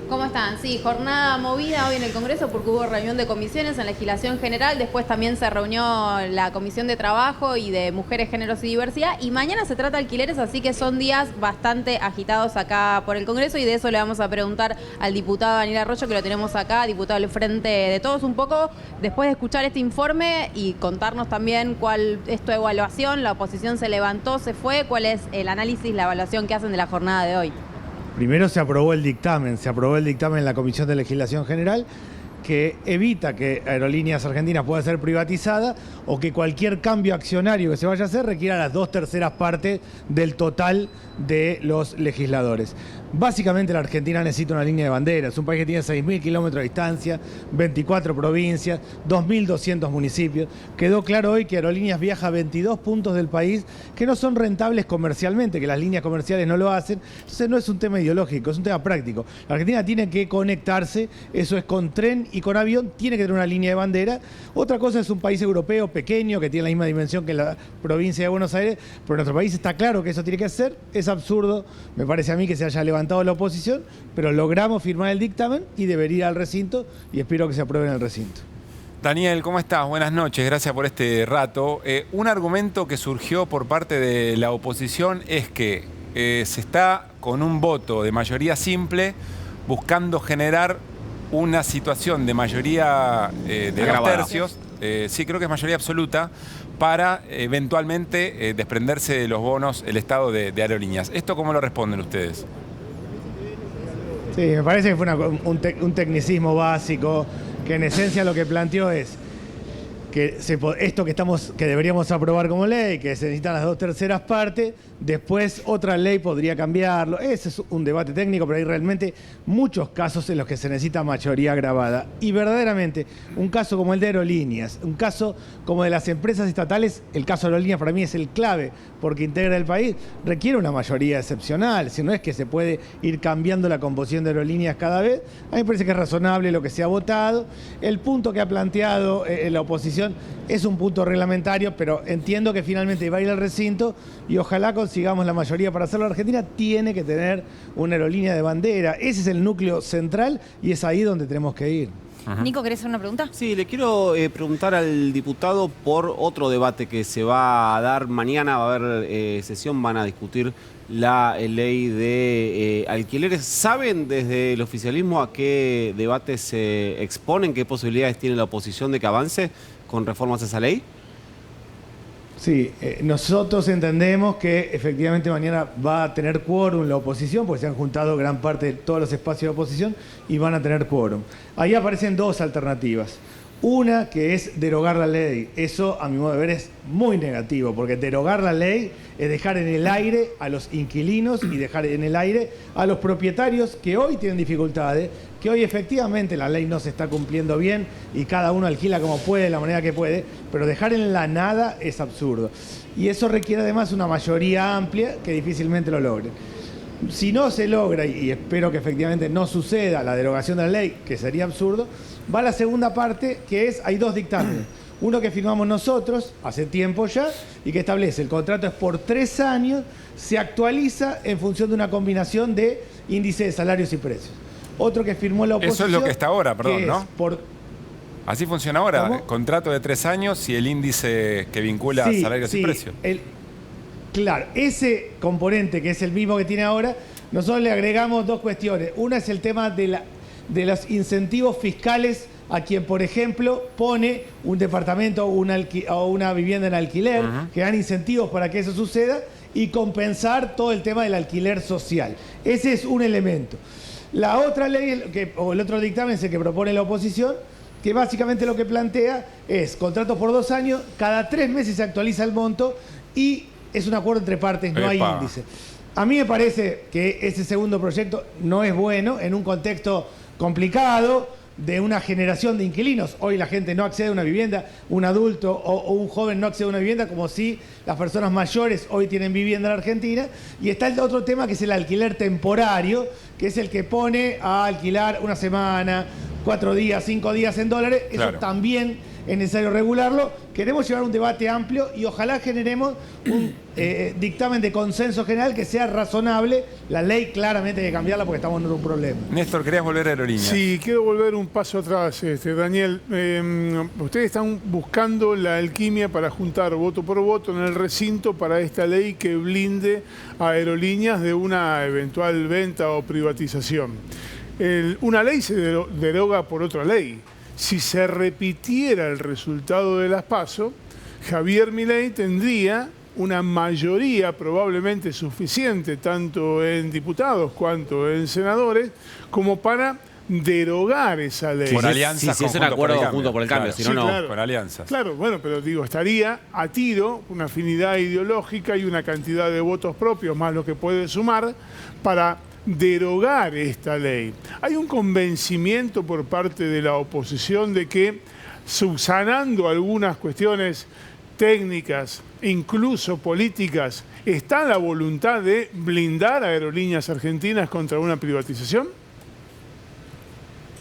¿Cómo están? Sí, jornada movida hoy en el Congreso porque hubo reunión de comisiones en legislación general, después también se reunió la Comisión de Trabajo y de Mujeres, Géneros y Diversidad y mañana se trata de alquileres, así que son días bastante agitados acá por el Congreso y de eso le vamos a preguntar al diputado Daniel Arroyo, que lo tenemos acá, diputado del Frente de Todos, un poco después de escuchar este informe y contarnos también cuál es tu evaluación, la oposición se levantó, se fue, cuál es el análisis, la evaluación que hacen de la jornada de hoy. Primero se aprobó el dictamen en la Comisión de Legislación General que evita que Aerolíneas Argentinas pueda ser privatizada o que cualquier cambio accionario que se vaya a hacer requiera las 2/3 partes del total de los legisladores. Básicamente la Argentina necesita una línea de bandera. Es un país que tiene 6.000 kilómetros de distancia, 24 provincias, 2.200 municipios. Quedó claro hoy que Aerolíneas viaja a 22 puntos del país que no son rentables comercialmente, que las líneas comerciales no lo hacen. Entonces no es un tema ideológico, es un tema práctico. La Argentina tiene que conectarse, eso es con tren y con avión, tiene que tener una línea de bandera. Otra cosa es un país europeo pequeño que tiene la misma dimensión que la provincia de Buenos Aires, pero en nuestro país está claro que eso tiene que ser. Es absurdo, me parece a mí, que se haya levantado la oposición, pero logramos firmar el dictamen y debería ir al recinto y espero que se apruebe en el recinto. Daniel, ¿cómo estás? Buenas noches, gracias por este rato. Un argumento que surgió por parte de la oposición es que se está con un voto de mayoría simple buscando generar una situación de mayoría de 2 tercios, sí creo que es mayoría absoluta, para eventualmente desprenderse de los bonos el Estado de Aerolíneas. ¿Esto cómo lo responden ustedes? Sí, me parece que fue un tecnicismo básico, que en esencia lo que planteó es que esto que deberíamos aprobar como ley, que se necesitan las 2/3 partes, después otra ley podría cambiarlo. Ese es un debate técnico, pero hay realmente muchos casos en los que se necesita mayoría agravada. Y verdaderamente, un caso como el de Aerolíneas, un caso como de las empresas estatales, el caso de Aerolíneas para mí es el clave, porque integra el país, requiere una mayoría excepcional, si no es que se puede ir cambiando la composición de Aerolíneas cada vez. A mí me parece que es razonable lo que se ha votado. El punto que ha planteado la oposición es un punto reglamentario, pero entiendo que finalmente va a ir al recinto y ojalá consigamos la mayoría para hacerlo. Argentina tiene que tener una aerolínea de bandera. Ese es el núcleo central y es ahí donde tenemos que ir. Nico, ¿querés hacer una pregunta? Sí, le quiero preguntar al diputado por otro debate que se va a dar mañana. Va a haber sesión, van a discutir la ley de alquileres. ¿Saben desde el oficialismo a qué debates se exponen? ¿Qué posibilidades tiene la oposición de que avance con reformas a esa ley? Sí, nosotros entendemos que efectivamente mañana va a tener quórum la oposición, porque se han juntado gran parte de todos los espacios de oposición y van a tener quórum. Ahí aparecen dos alternativas. Una que es derogar la ley. Eso, a mi modo de ver, es muy negativo, porque derogar la ley es dejar en el aire a los inquilinos y dejar en el aire a los propietarios que hoy tienen dificultades, que hoy efectivamente la ley no se está cumpliendo bien y cada uno alquila como puede, de la manera que puede, pero dejar en la nada es absurdo. Y eso requiere además una mayoría amplia que difícilmente lo logre. Si no se logra, y espero que efectivamente no suceda la derogación de la ley, que sería absurdo, va la segunda parte, que es, hay dos dictámenes. Uno que firmamos nosotros hace tiempo ya y que establece el contrato es por 3 años, se actualiza en función de una combinación de índice de salarios y precios. Otro que firmó la oposición. Eso es lo que está ahora, perdón, ¿no? Así funciona ahora. ¿Cómo? Contrato de 3 años y el índice que vincula salarios y precios. Claro, ese componente que es el mismo que tiene ahora, nosotros le agregamos dos cuestiones. Una es el tema de los incentivos fiscales a quien, por ejemplo, pone un departamento o una vivienda en alquiler, que dan incentivos para que eso suceda, y compensar todo el tema del alquiler social. Ese es un elemento. La otra ley, o el otro dictamen es el que propone la oposición, que básicamente lo que plantea es contratos por 2 años, cada 3 meses se actualiza el monto y es un acuerdo entre partes, no hay índice. A mí me parece que ese segundo proyecto no es bueno en un contexto complicado de una generación de inquilinos. Hoy la gente no accede a una vivienda, un adulto o un joven no accede a una vivienda, como si las personas mayores hoy tienen vivienda en la Argentina. Y está el otro tema que es el alquiler temporario, que es el que pone a alquilar una semana, 4 días, 5 días en dólares. Eso también es necesario regularlo. Queremos llevar un debate amplio y ojalá generemos un dictamen de consenso general que sea razonable. La ley claramente hay que cambiarla porque estamos en un problema. Néstor, ¿querías volver a Aerolíneas? Sí, quiero volver un paso atrás, Daniel. Ustedes están buscando la alquimia para juntar voto por voto en el recinto para esta ley que blinde a Aerolíneas de una eventual venta o privatización. Una ley se deroga por otra ley. Si se repitiera el resultado de las PASO, Javier Milei tendría una mayoría probablemente suficiente, tanto en diputados cuanto en senadores, como para derogar esa ley. Por alianzas. Si es un acuerdo junto por el cambio, si no, no. Claro. Con alianzas. Claro, bueno, pero digo, estaría a tiro una afinidad ideológica y una cantidad de votos propios, más lo que puede sumar, para derogar esta ley. Hay un convencimiento por parte de la oposición de que, subsanando algunas cuestiones técnicas, incluso políticas, ¿está la voluntad de blindar a Aerolíneas Argentinas contra una privatización?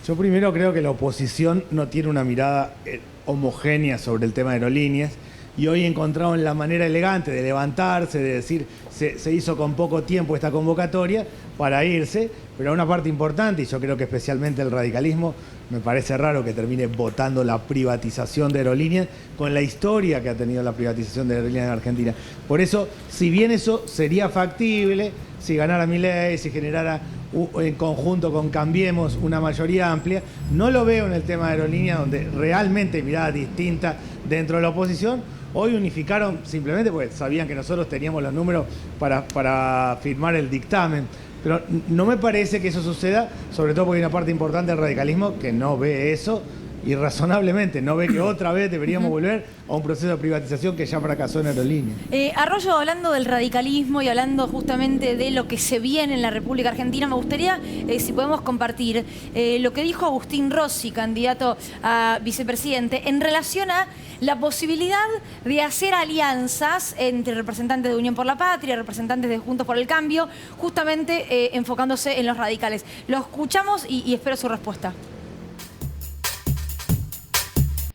Yo primero creo que la oposición no tiene una mirada homogénea sobre el tema de aerolíneas y hoy encontraron la manera elegante de levantarse, de decir se hizo con poco tiempo esta convocatoria para irse, pero una parte importante, y yo creo que especialmente el radicalismo, me parece raro que termine votando la privatización de aerolíneas con la historia que ha tenido la privatización de aerolíneas en Argentina. Por eso, si bien eso sería factible, si ganara Milei, si generara en conjunto con Cambiemos una mayoría amplia, no lo veo en el tema de aerolíneas, donde realmente hay mirada distinta dentro de la oposición. Hoy unificaron simplemente porque sabían que nosotros teníamos los números para firmar el dictamen. Pero no me parece que eso suceda, sobre todo porque hay una parte importante del radicalismo que no ve eso irrazonablemente, no ve que otra vez deberíamos volver a un proceso de privatización que ya fracasó en Aerolíneas. Arroyo, hablando del radicalismo y hablando justamente de lo que se viene en la República Argentina, me gustaría, si podemos compartir, lo que dijo Agustín Rossi, candidato a vicepresidente, en relación a la posibilidad de hacer alianzas entre representantes de Unión por la Patria, representantes de Juntos por el Cambio, justamente enfocándose en los radicales. Lo escuchamos y espero su respuesta.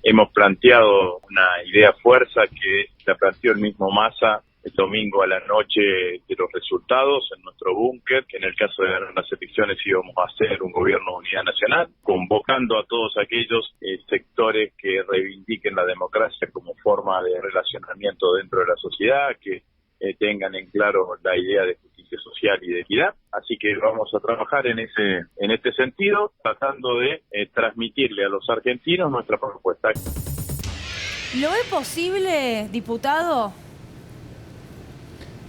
Hemos planteado una idea fuerza que la planteó el mismo Massa el domingo a la noche de los resultados en nuestro búnker, que en el caso de ganar las elecciones íbamos a hacer un gobierno de unidad nacional, convocando a todos aquellos sectores que reivindiquen la democracia como forma de relacionamiento dentro de la sociedad, que tengan en claro la idea de justicia social y de equidad. Así que vamos a trabajar en este sentido, tratando de transmitirle a los argentinos nuestra propuesta. ¿Lo ve posible, diputado?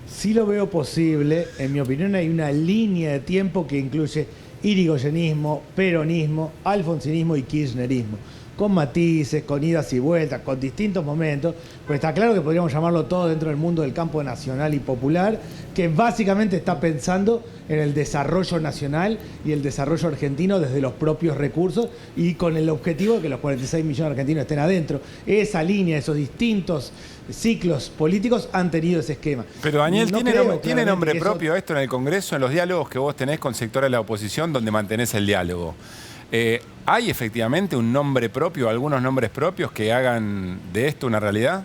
Sí lo veo posible. En mi opinión hay una línea de tiempo que incluye irigoyenismo, peronismo, alfonsinismo y kirchnerismo, con matices, con idas y vueltas, con distintos momentos, pues está claro que podríamos llamarlo todo dentro del mundo del campo nacional y popular, que básicamente está pensando en el desarrollo nacional y el desarrollo argentino desde los propios recursos y con el objetivo de que los 46 millones de argentinos estén adentro. Esa línea, esos distintos ciclos políticos han tenido ese esquema. Pero Daniel, ¿tiene nombre propio esto en el Congreso, en los diálogos que vos tenés con sectores de la oposición donde mantenés el diálogo? ¿Hay efectivamente un nombre propio, algunos nombres propios que hagan de esto una realidad?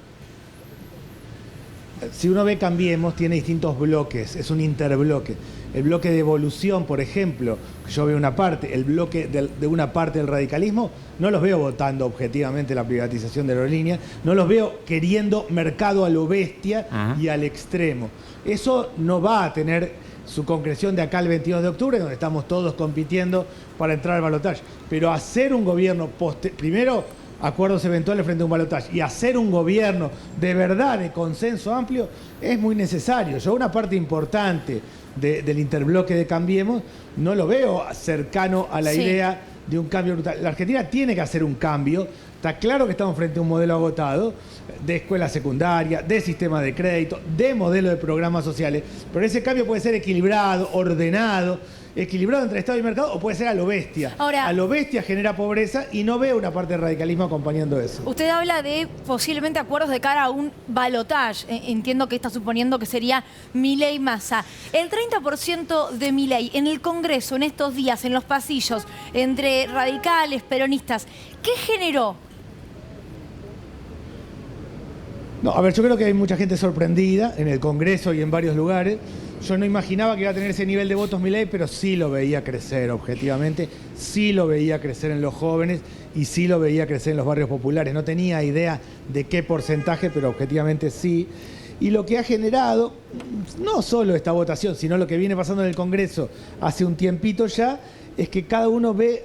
Si uno ve Cambiemos, tiene distintos bloques, es un interbloque. El bloque de evolución, por ejemplo, yo veo una parte, el bloque de una parte del radicalismo, no los veo votando objetivamente la privatización de Aerolíneas, no los veo queriendo mercado a lo bestia y al extremo. Eso no va a tener su concreción de acá al 22 de octubre, donde estamos todos compitiendo para entrar al balotaje. Pero hacer un gobierno, primero acuerdos eventuales frente a un balotaje, y hacer un gobierno de verdad de consenso amplio es muy necesario. Yo una parte importante del interbloque de Cambiemos no lo veo cercano a la idea de un cambio brutal. La Argentina tiene que hacer un cambio. Está claro que estamos frente a un modelo agotado de escuela secundaria, de sistema de crédito, de modelo de programas sociales, pero ese cambio puede ser equilibrado, ordenado, equilibrado entre Estado y mercado, o puede ser a lo bestia. Ahora, a lo bestia genera pobreza y no veo una parte del radicalismo acompañando eso. Usted habla de posiblemente acuerdos de cara a un balotaje. Entiendo que está suponiendo que sería Milei-Massa. El 30% de Milei en el Congreso en estos días, en los pasillos, entre radicales, peronistas, ¿qué generó? No, a ver, yo creo que hay mucha gente sorprendida en el Congreso y en varios lugares. Yo no imaginaba que iba a tener ese nivel de votos Milei, pero sí lo veía crecer objetivamente, sí lo veía crecer en los jóvenes y sí lo veía crecer en los barrios populares. No tenía idea de qué porcentaje, pero objetivamente sí. Y lo que ha generado, no solo esta votación, sino lo que viene pasando en el Congreso hace un tiempito ya, es que cada uno ve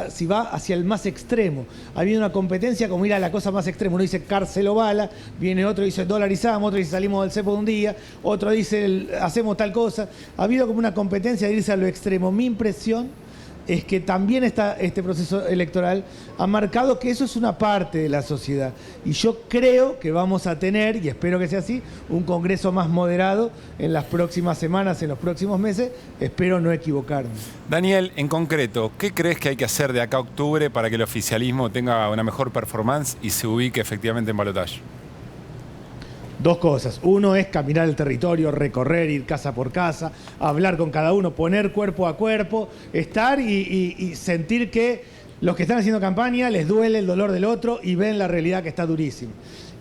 si va hacia el más extremo. Ha habido una competencia como ir a la cosa más extrema. Uno dice cárcel o bala, viene otro dice dolarizamos, otro dice salimos del cepo de un día, otro dice hacemos tal cosa. Ha habido como una competencia de irse a lo extremo. Mi impresión es que también este proceso electoral ha marcado que eso es una parte de la sociedad. Y yo creo que vamos a tener, y espero que sea así, un Congreso más moderado en las próximas semanas, en los próximos meses. Espero no equivocarme. Daniel, en concreto, ¿qué crees que hay que hacer de acá a octubre para que el oficialismo tenga una mejor performance y se ubique efectivamente en balotaje? Dos cosas. Uno es caminar el territorio, recorrer, ir casa por casa, hablar con cada uno, poner cuerpo a cuerpo, estar y sentir que los que están haciendo campaña les duele el dolor del otro y ven la realidad que está durísima.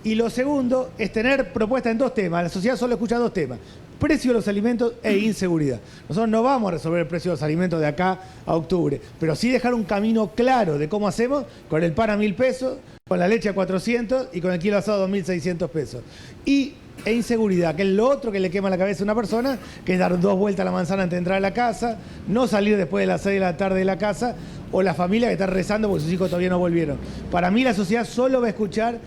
Y lo segundo es tener propuestas en dos temas. La sociedad solo escucha dos temas: precio de los alimentos e inseguridad. Nosotros no vamos a resolver el precio de los alimentos de acá a octubre, pero sí dejar un camino claro de cómo hacemos con el pan a 1.000 pesos, con la leche a 400 y con el kilo asado a 2.600 pesos. E inseguridad, que es lo otro que le quema la cabeza a una persona, que es dar 2 vueltas a la manzana antes de entrar a la casa, no salir después de las 6 de la tarde de la casa, o la familia que está rezando porque sus hijos todavía no volvieron. Para mí la sociedad solo va a escuchar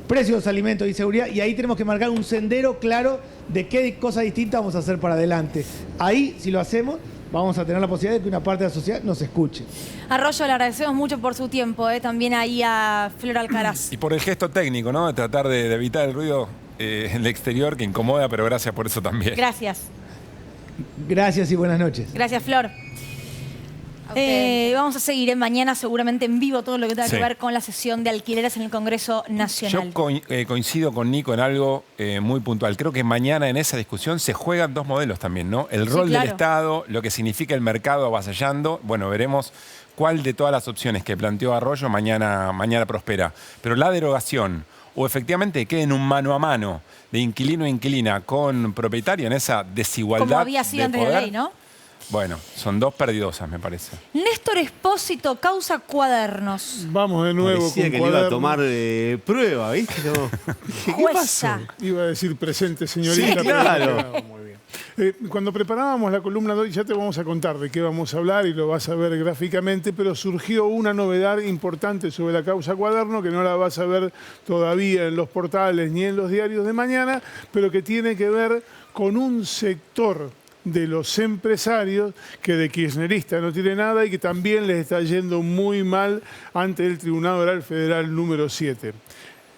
precios de los alimentos e inseguridad, y ahí tenemos que marcar un sendero claro de qué cosa distinta vamos a hacer para adelante. Ahí, si lo hacemos, vamos a tener la posibilidad de que una parte de la sociedad nos escuche. Arroyo, le agradecemos mucho por su tiempo, también ahí a Flor Alcaraz. Y por el gesto técnico, ¿no? De tratar de evitar el ruido en el exterior, que incomoda, pero gracias por eso también. Gracias. Gracias y buenas noches. Gracias, Flor. Vamos a seguir mañana seguramente en vivo todo lo que tenga que ver con la sesión de alquileres en el Congreso Nacional. Yo coincido con Nico en algo muy puntual. Creo que mañana en esa discusión se juegan dos modelos también, ¿no? El rol del Estado, lo que significa el mercado avasallando. Bueno, veremos cuál de todas las opciones que planteó Arroyo mañana prospera. Pero la derogación, o efectivamente quede en un mano a mano de inquilino e inquilina con propietario en esa desigualdad. Como había sido antes de la ley, ¿no? Bueno, son dos perdidosas, me parece. Néstor Espósito, causa Cuadernos. Vamos de nuevo Parecía con que Cuadernos. le iba a tomar prueba, ¿viste? No. ¿Qué pasó? Iba a decir presente, señorita. Sí, claro. Pero muy bien. Cuando preparábamos la columna de hoy, ya te vamos a contar de qué vamos a hablar y lo vas a ver gráficamente, pero surgió una novedad importante sobre la causa Cuaderno, que no la vas a ver todavía en los portales ni en los diarios de mañana, pero que tiene que ver con un sector de los empresarios que de kirchnerista no tiene nada y que también les está yendo muy mal ante el Tribunal Oral Federal número 7.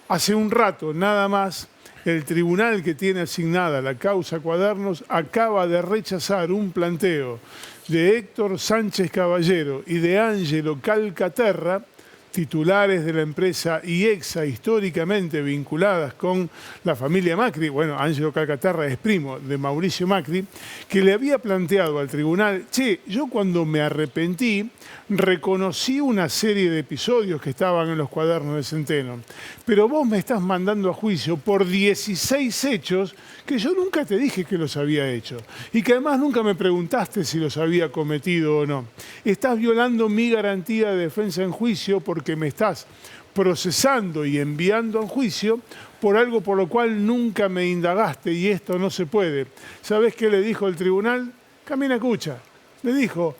Hace un rato, nada más, el tribunal que tiene asignada la causa Cuadernos acaba de rechazar un planteo de Héctor Sánchez Caballero y de Ángelo Calcaterra, titulares de la empresa IEXA, históricamente vinculadas con la familia Macri. Bueno, Ángelo Calcaterra es primo de Mauricio Macri, que le había planteado al tribunal: che, yo cuando me arrepentí, reconocí una serie de episodios que estaban en los cuadernos de Centeno, pero vos me estás mandando a juicio por 16 hechos que yo nunca te dije que los había hecho y que además nunca me preguntaste si los había cometido o no. Estás violando mi garantía de defensa en juicio porque me estás procesando y enviando a juicio por algo por lo cual nunca me indagaste y esto no se puede. ¿Sabés qué le dijo el tribunal? Camina cucha. Le dijo,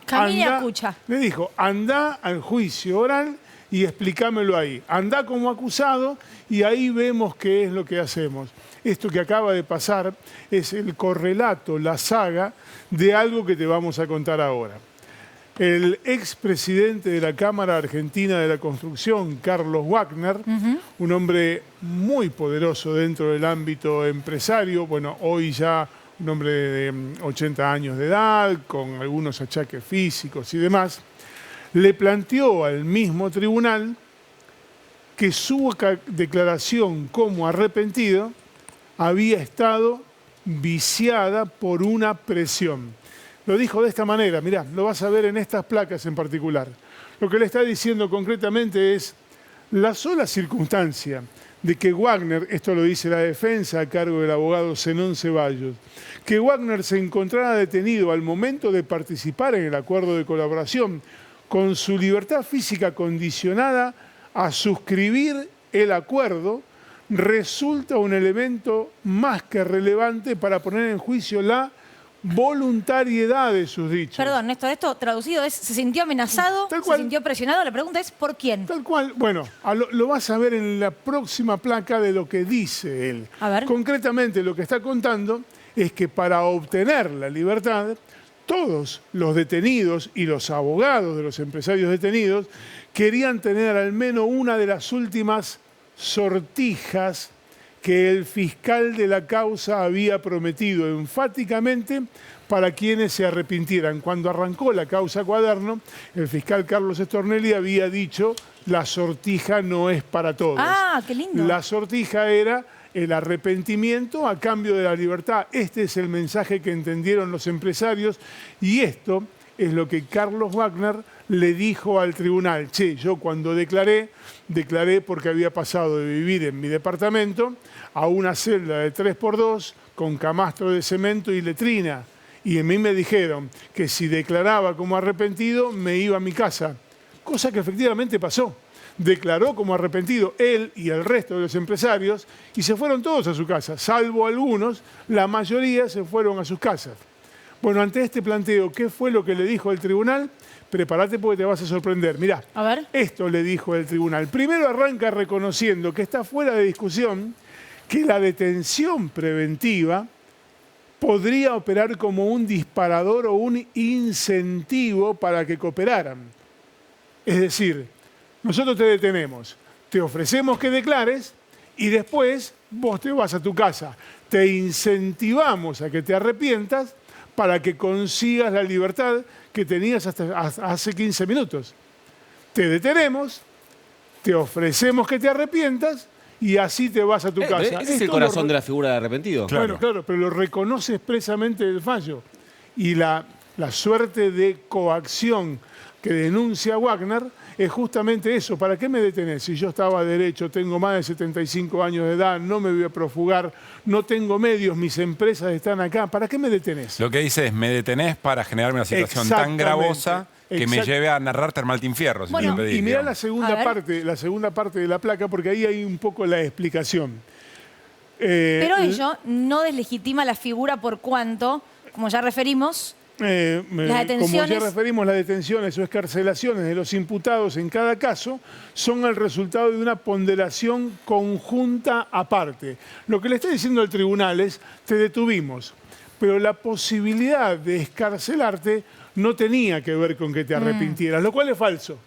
anda al juicio oral y explícamelo ahí. Anda como acusado y ahí vemos qué es lo que hacemos. Esto que acaba de pasar es el correlato, la saga de algo que te vamos a contar ahora. El expresidente de la Cámara Argentina de la Construcción, Carlos Wagner, un hombre muy poderoso dentro del ámbito empresario, bueno, hoy ya un hombre de 80 años de edad, con algunos achaques físicos y demás, le planteó al mismo tribunal que su declaración como arrepentido había estado viciada por una presión. Lo dijo de esta manera, mirá, lo vas a ver en estas placas en particular. Lo que le está diciendo concretamente es la sola circunstancia de que Wagner, esto lo dice la defensa a cargo del abogado Zenón Ceballos, que Wagner se encontrara detenido al momento de participar en el acuerdo de colaboración con su libertad física condicionada a suscribir el acuerdo, resulta un elemento más que relevante para poner en juicio la voluntariedad de sus dichos. Perdón, Néstor, esto traducido es: se sintió amenazado, se sintió presionado. La pregunta es: ¿por quién? Tal cual. Bueno, lo vas a ver en la próxima placa de lo que dice él. A ver. Concretamente, lo que está contando es que para obtener la libertad, todos los detenidos y los abogados de los empresarios detenidos querían tener al menos una de las últimas sortijas que el fiscal de la causa había prometido enfáticamente para quienes se arrepintieran. Cuando arrancó la causa Cuaderno, el fiscal Carlos Stornelli había dicho: la sortija no es para todos. Ah, qué lindo. La sortija era el arrepentimiento a cambio de la libertad. Este es el mensaje que entendieron los empresarios y esto es lo que Carlos Wagner le dijo al tribunal: che, yo cuando declaré porque había pasado de vivir en mi departamento a una celda de 3x2 con camastro de cemento y letrina. Y a mí me dijeron que si declaraba como arrepentido me iba a mi casa. Cosa que efectivamente pasó. Declaró como arrepentido él y el resto de los empresarios y se fueron todos a su casa, salvo algunos, la mayoría se fueron a sus casas. Bueno, ante este planteo, ¿qué fue lo que le dijo el tribunal? Prepárate porque te vas a sorprender. Mirá, a ver. Esto le dijo el tribunal. Primero arranca reconociendo que está fuera de discusión que la detención preventiva podría operar como un disparador o un incentivo para que cooperaran. Es decir, nosotros te detenemos, te ofrecemos que declares y después vos te vas a tu casa. Te incentivamos a que te arrepientas para que consigas la libertad que tenías hasta hace 15 minutos. Te detenemos, te ofrecemos que te arrepientas y así te vas a tu casa. Ese es el corazón de la figura de arrepentido. Bueno, claro, pero lo reconoce expresamente el fallo. Y la suerte de coacción que denuncia Wagner es justamente eso. ¿Para qué me detenés? Si yo estaba derecho, tengo más de 75 años de edad, no me voy a profugar, no tengo medios, mis empresas están acá, ¿para qué me detenés? Lo que dice es, me detenés para generarme una situación tan gravosa que me lleve a narrarte al Martín Fierro. Bueno, y mirá la segunda parte de la placa, porque ahí hay un poco la explicación. Pero ello no deslegitima la figura por cuanto, como ya referimos, las detenciones... Como ya referimos, las detenciones o excarcelaciones de los imputados en cada caso son el resultado de una ponderación conjunta aparte. Lo que le está diciendo el tribunal es, te detuvimos, pero la posibilidad de excarcelarte no tenía que ver con que te arrepintieras, lo cual es falso.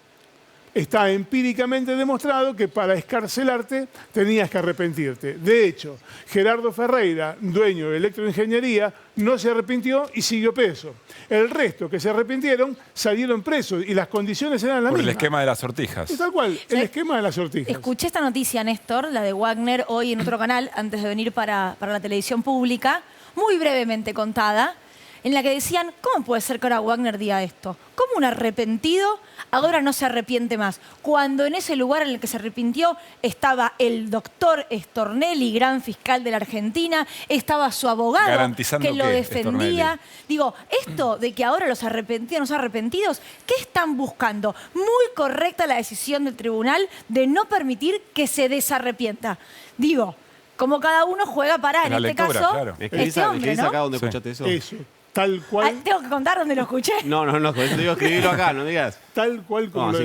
Está empíricamente demostrado que para excarcelarte tenías que arrepentirte. De hecho, Gerardo Ferreira, dueño de Electroingeniería, no se arrepintió y siguió preso. El resto que se arrepintieron salieron presos y las condiciones eran las mismas. Por el esquema de las sortijas. Y tal cual, el esquema de las sortijas. Escuché esta noticia, Néstor, la de Wagner, hoy en otro canal, antes de venir para la televisión pública, muy brevemente contada, en la que decían, ¿cómo puede ser que ahora Wagner diga esto? ¿Cómo un arrepentido ahora no se arrepiente más? Cuando en ese lugar en el que se arrepintió estaba el doctor Stornelli, gran fiscal de la Argentina, estaba su abogado que lo defendía. Stornelli. Digo, esto de que ahora los arrepentidos no son arrepentidos, ¿qué están buscando? Muy correcta la decisión del tribunal de no permitir que se desarrepienta. Digo, como cada uno juega para, en este caso, claro. este hombre, ¿no? acá donde escuchaste eso? Eso, tal cual. Tengo que contar dónde lo escuché. No, con eso digo, escribilo acá, no digas. Tal cual como lo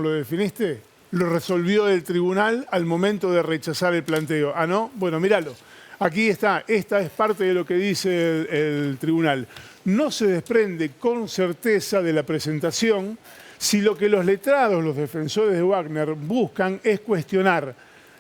definiste, lo resolvió el tribunal al momento de rechazar el planteo. ¿Ah, no? Bueno, míralo. Aquí está, esta es parte de lo que dice el tribunal. No se desprende con certeza de la presentación si lo que los letrados, los defensores de Wagner, buscan es cuestionar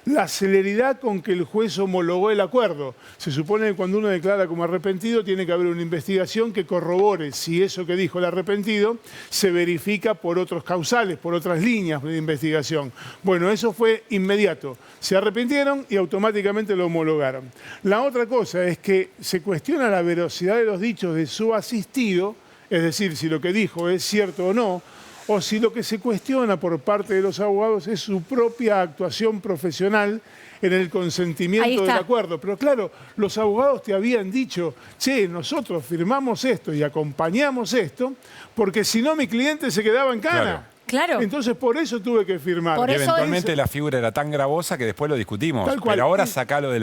la celeridad con que el juez homologó el acuerdo. Se supone que cuando uno declara como arrepentido tiene que haber una investigación que corrobore si eso que dijo el arrepentido se verifica por otros causales, por otras líneas de investigación. Bueno, eso fue inmediato. Se arrepintieron y automáticamente lo homologaron. La otra cosa es que se cuestiona la veracidad de los dichos de su asistido, es decir, si lo que dijo es cierto o no, o si lo que se cuestiona por parte de los abogados es su propia actuación profesional en el consentimiento del acuerdo. Pero claro, los abogados te habían dicho, che, nosotros firmamos esto y acompañamos esto, porque si no mi cliente se quedaba en cana. Claro. Entonces por eso tuve que firmar. Y eventualmente la figura era tan gravosa que después lo discutimos. Pero ahora sacalo del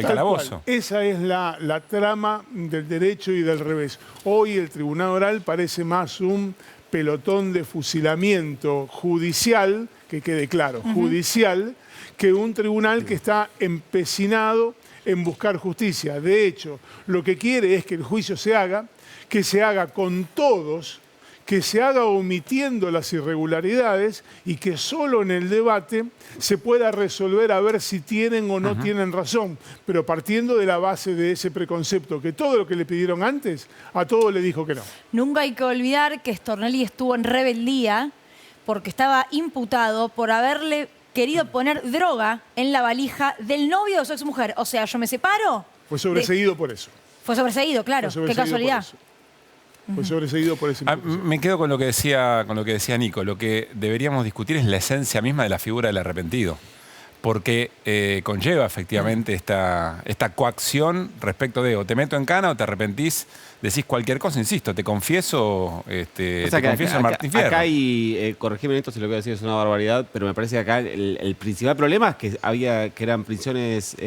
calabozo. Esa es la trama del derecho y del revés. Hoy el tribunal oral parece más un pelotón de fusilamiento judicial, que quede claro, judicial, que un tribunal que está empecinado en buscar justicia. De hecho, lo que quiere es que el juicio se haga, que se haga con todos, que se haga omitiendo las irregularidades y que solo en el debate se pueda resolver a ver si tienen o no tienen razón, pero partiendo de la base de ese preconcepto, que todo lo que le pidieron antes, a todo le dijo que no. Nunca hay que olvidar que Stornelli estuvo en rebeldía porque estaba imputado por haberle querido poner droga en la valija del novio de su exmujer. O sea, yo me separo. Fue sobreseído por eso. Fue sobreseído, claro. Qué casualidad. Fue sobreseído por ese Me quedo con lo que decía Nico. Lo que deberíamos discutir es la esencia misma de la figura del arrepentido. Porque conlleva efectivamente esta coacción respecto de o te meto en cana o te arrepentís, decís cualquier cosa, insisto, te confieso, confieso el Martín Fierro. Acá hay, corregime esto si lo que voy a decir es una barbaridad, pero me parece que acá el principal problema es que eran prisiones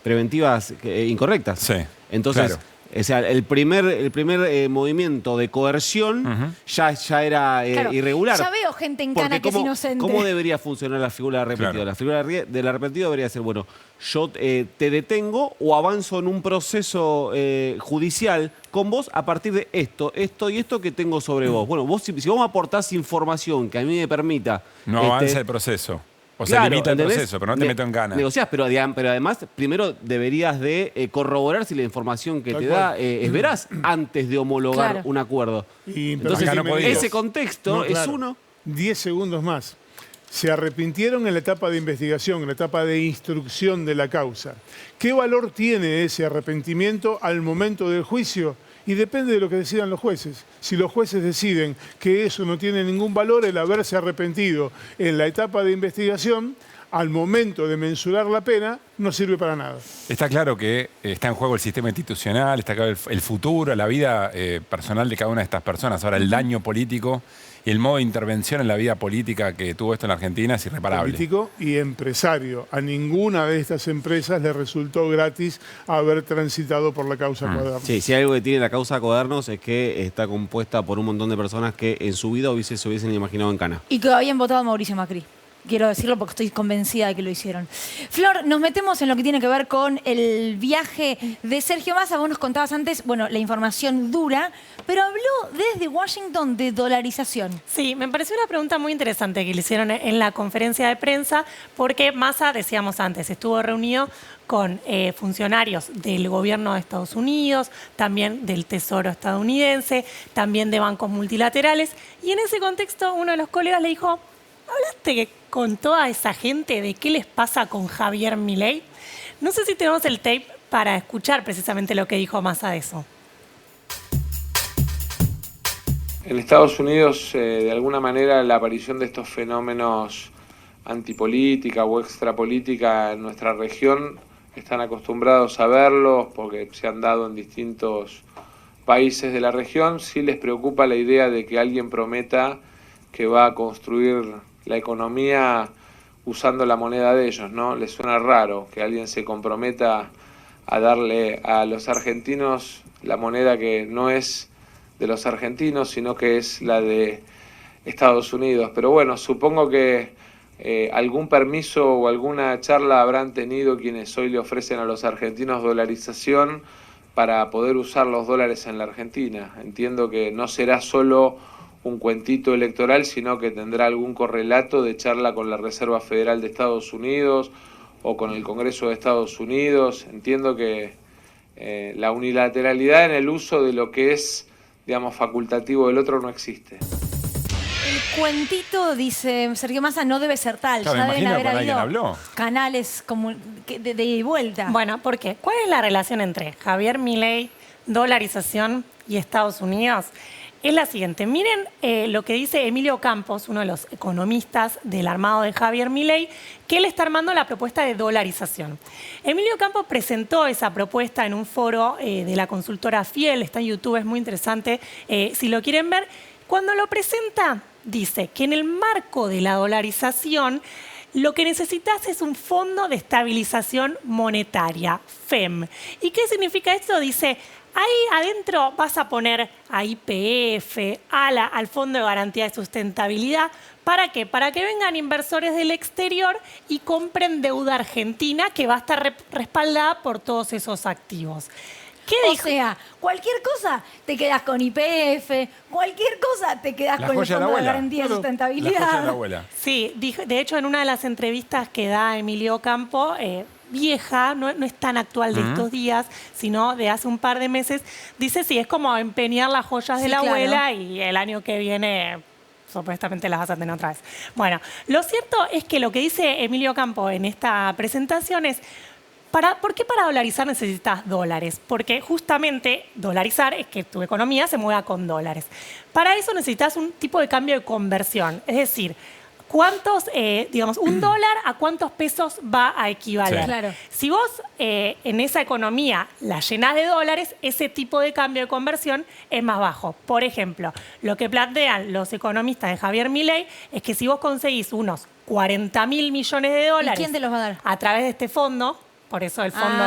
preventivas incorrectas. Sí, entonces, claro. O sea, el primer movimiento de coerción ya era Claro, irregular. ya veo gente en Cana que es inocente. ¿Cómo debería funcionar la figura del arrepentido? Claro. La figura del arrepentido debería ser, bueno, yo te detengo o avanzo en un proceso judicial con vos a partir de esto y esto que tengo sobre vos. Bueno, vos si vos me aportás información que a mí me permita... No avanza el proceso. O claro, se limita el ¿entendés? proceso, pero no te meto en ganas. Negociás, pero además primero deberías de corroborar si la información que te da es veraz antes de homologar un acuerdo. Entonces, ese contexto es uno... 10 segundos más. Se arrepintieron en la etapa de investigación, en la etapa de instrucción de la causa. ¿Qué valor tiene ese arrepentimiento al momento del juicio? Y depende de lo que decidan los jueces. Si los jueces deciden que eso no tiene ningún valor, el haberse arrepentido en la etapa de investigación, al momento de mensurar la pena, no sirve para nada. Está claro que está en juego el sistema institucional, está claro el futuro, la vida personal de cada una de estas personas. Ahora, el daño político y el modo de intervención en la vida política que tuvo esto en la Argentina es irreparable. Político y empresario. A ninguna de estas empresas le resultó gratis haber transitado por la causa Cuadernos. Sí, si hay algo que tiene la causa Cuadernos es que está compuesta por un montón de personas que en su vida se hubiesen imaginado en Cana. Y que habían votado a Mauricio Macri. Quiero decirlo porque estoy convencida de que lo hicieron. Flor, nos metemos en lo que tiene que ver con el viaje de Sergio Massa. Vos nos contabas antes, bueno, la información dura, pero habló desde Washington de dolarización. Sí, me pareció una pregunta muy interesante que le hicieron en la conferencia de prensa, porque Massa, decíamos antes, estuvo reunido con funcionarios del gobierno de Estados Unidos, también del Tesoro estadounidense, también de bancos multilaterales, y en ese contexto uno de los colegas le dijo: ¿hablaste con toda esa gente de qué les pasa con Javier Milei? No sé si tenemos el tape para escuchar precisamente lo que dijo Massa de eso. En Estados Unidos, de alguna manera, la aparición de estos fenómenos antipolítica o extrapolítica en nuestra región están acostumbrados a verlos porque se han dado en distintos países de la región. Sí les preocupa la idea de que alguien prometa que va a construir la economía usando la moneda de ellos, ¿no? Les suena raro que alguien se comprometa a darle a los argentinos la moneda que no es de los argentinos, sino que es la de Estados Unidos. Pero bueno, supongo que algún permiso o alguna charla habrán tenido quienes hoy le ofrecen a los argentinos dolarización para poder usar los dólares en la Argentina. Entiendo que no será solo un cuentito electoral, sino que tendrá algún correlato de charla con la Reserva Federal de Estados Unidos o con el Congreso de Estados Unidos. Entiendo que la unilateralidad en el uso de lo que es, digamos, facultativo del otro no existe. El cuentito, dice Sergio Massa, no debe ser tal. Claro, ya me deben imagino haber que habido alguien habló. canales como de ida y vuelta. Bueno, ¿por qué? ¿Cuál es la relación entre Javier Milei, dolarización y Estados Unidos? Es la siguiente. Miren lo que dice Emilio Campos, uno de los economistas del armado de Javier Milei, que él está armando la propuesta de dolarización. Emilio Campos presentó esa propuesta en un foro de la consultora Fiel, está en YouTube, es muy interesante, si lo quieren ver. Cuando lo presenta, dice que en el marco de la dolarización lo que necesitas es un fondo de estabilización monetaria, FEM. ¿Y qué significa esto? Dice: ahí adentro vas a poner a YPF, al Fondo de Garantía de Sustentabilidad. ¿Para qué? Para que vengan inversores del exterior y compren deuda argentina que va a estar respaldada por todos esos activos. ¿Qué dijo? O sea, cualquier cosa te quedas con YPF, cualquier cosa te quedas con el Fondo de Garantía de Sustentabilidad. La joya de la abuela. Sí, de hecho en una de las entrevistas que da Emilio Campo, vieja, no es tan actual de estos días, sino de hace un par de meses, dice: sí, es como empeñar las joyas de la abuela y el año que viene supuestamente las vas a tener otra vez. Bueno, lo cierto es que lo que dice Emilio Campo en esta presentación es: ¿por qué para dolarizar necesitas dólares? Porque justamente dolarizar es que tu economía se mueva con dólares. Para eso necesitas un tipo de cambio de conversión, es decir, ¿cuántos, digamos, un dólar a cuántos pesos va a equivaler? Sí. Claro. Si vos en esa economía la llenás de dólares, ese tipo de cambio de conversión es más bajo. Por ejemplo, lo que plantean los economistas de Javier Milei es que si vos conseguís unos 40.000 millones de dólares... ¿Y quién te los va a dar? A través de este fondo, por eso el fondo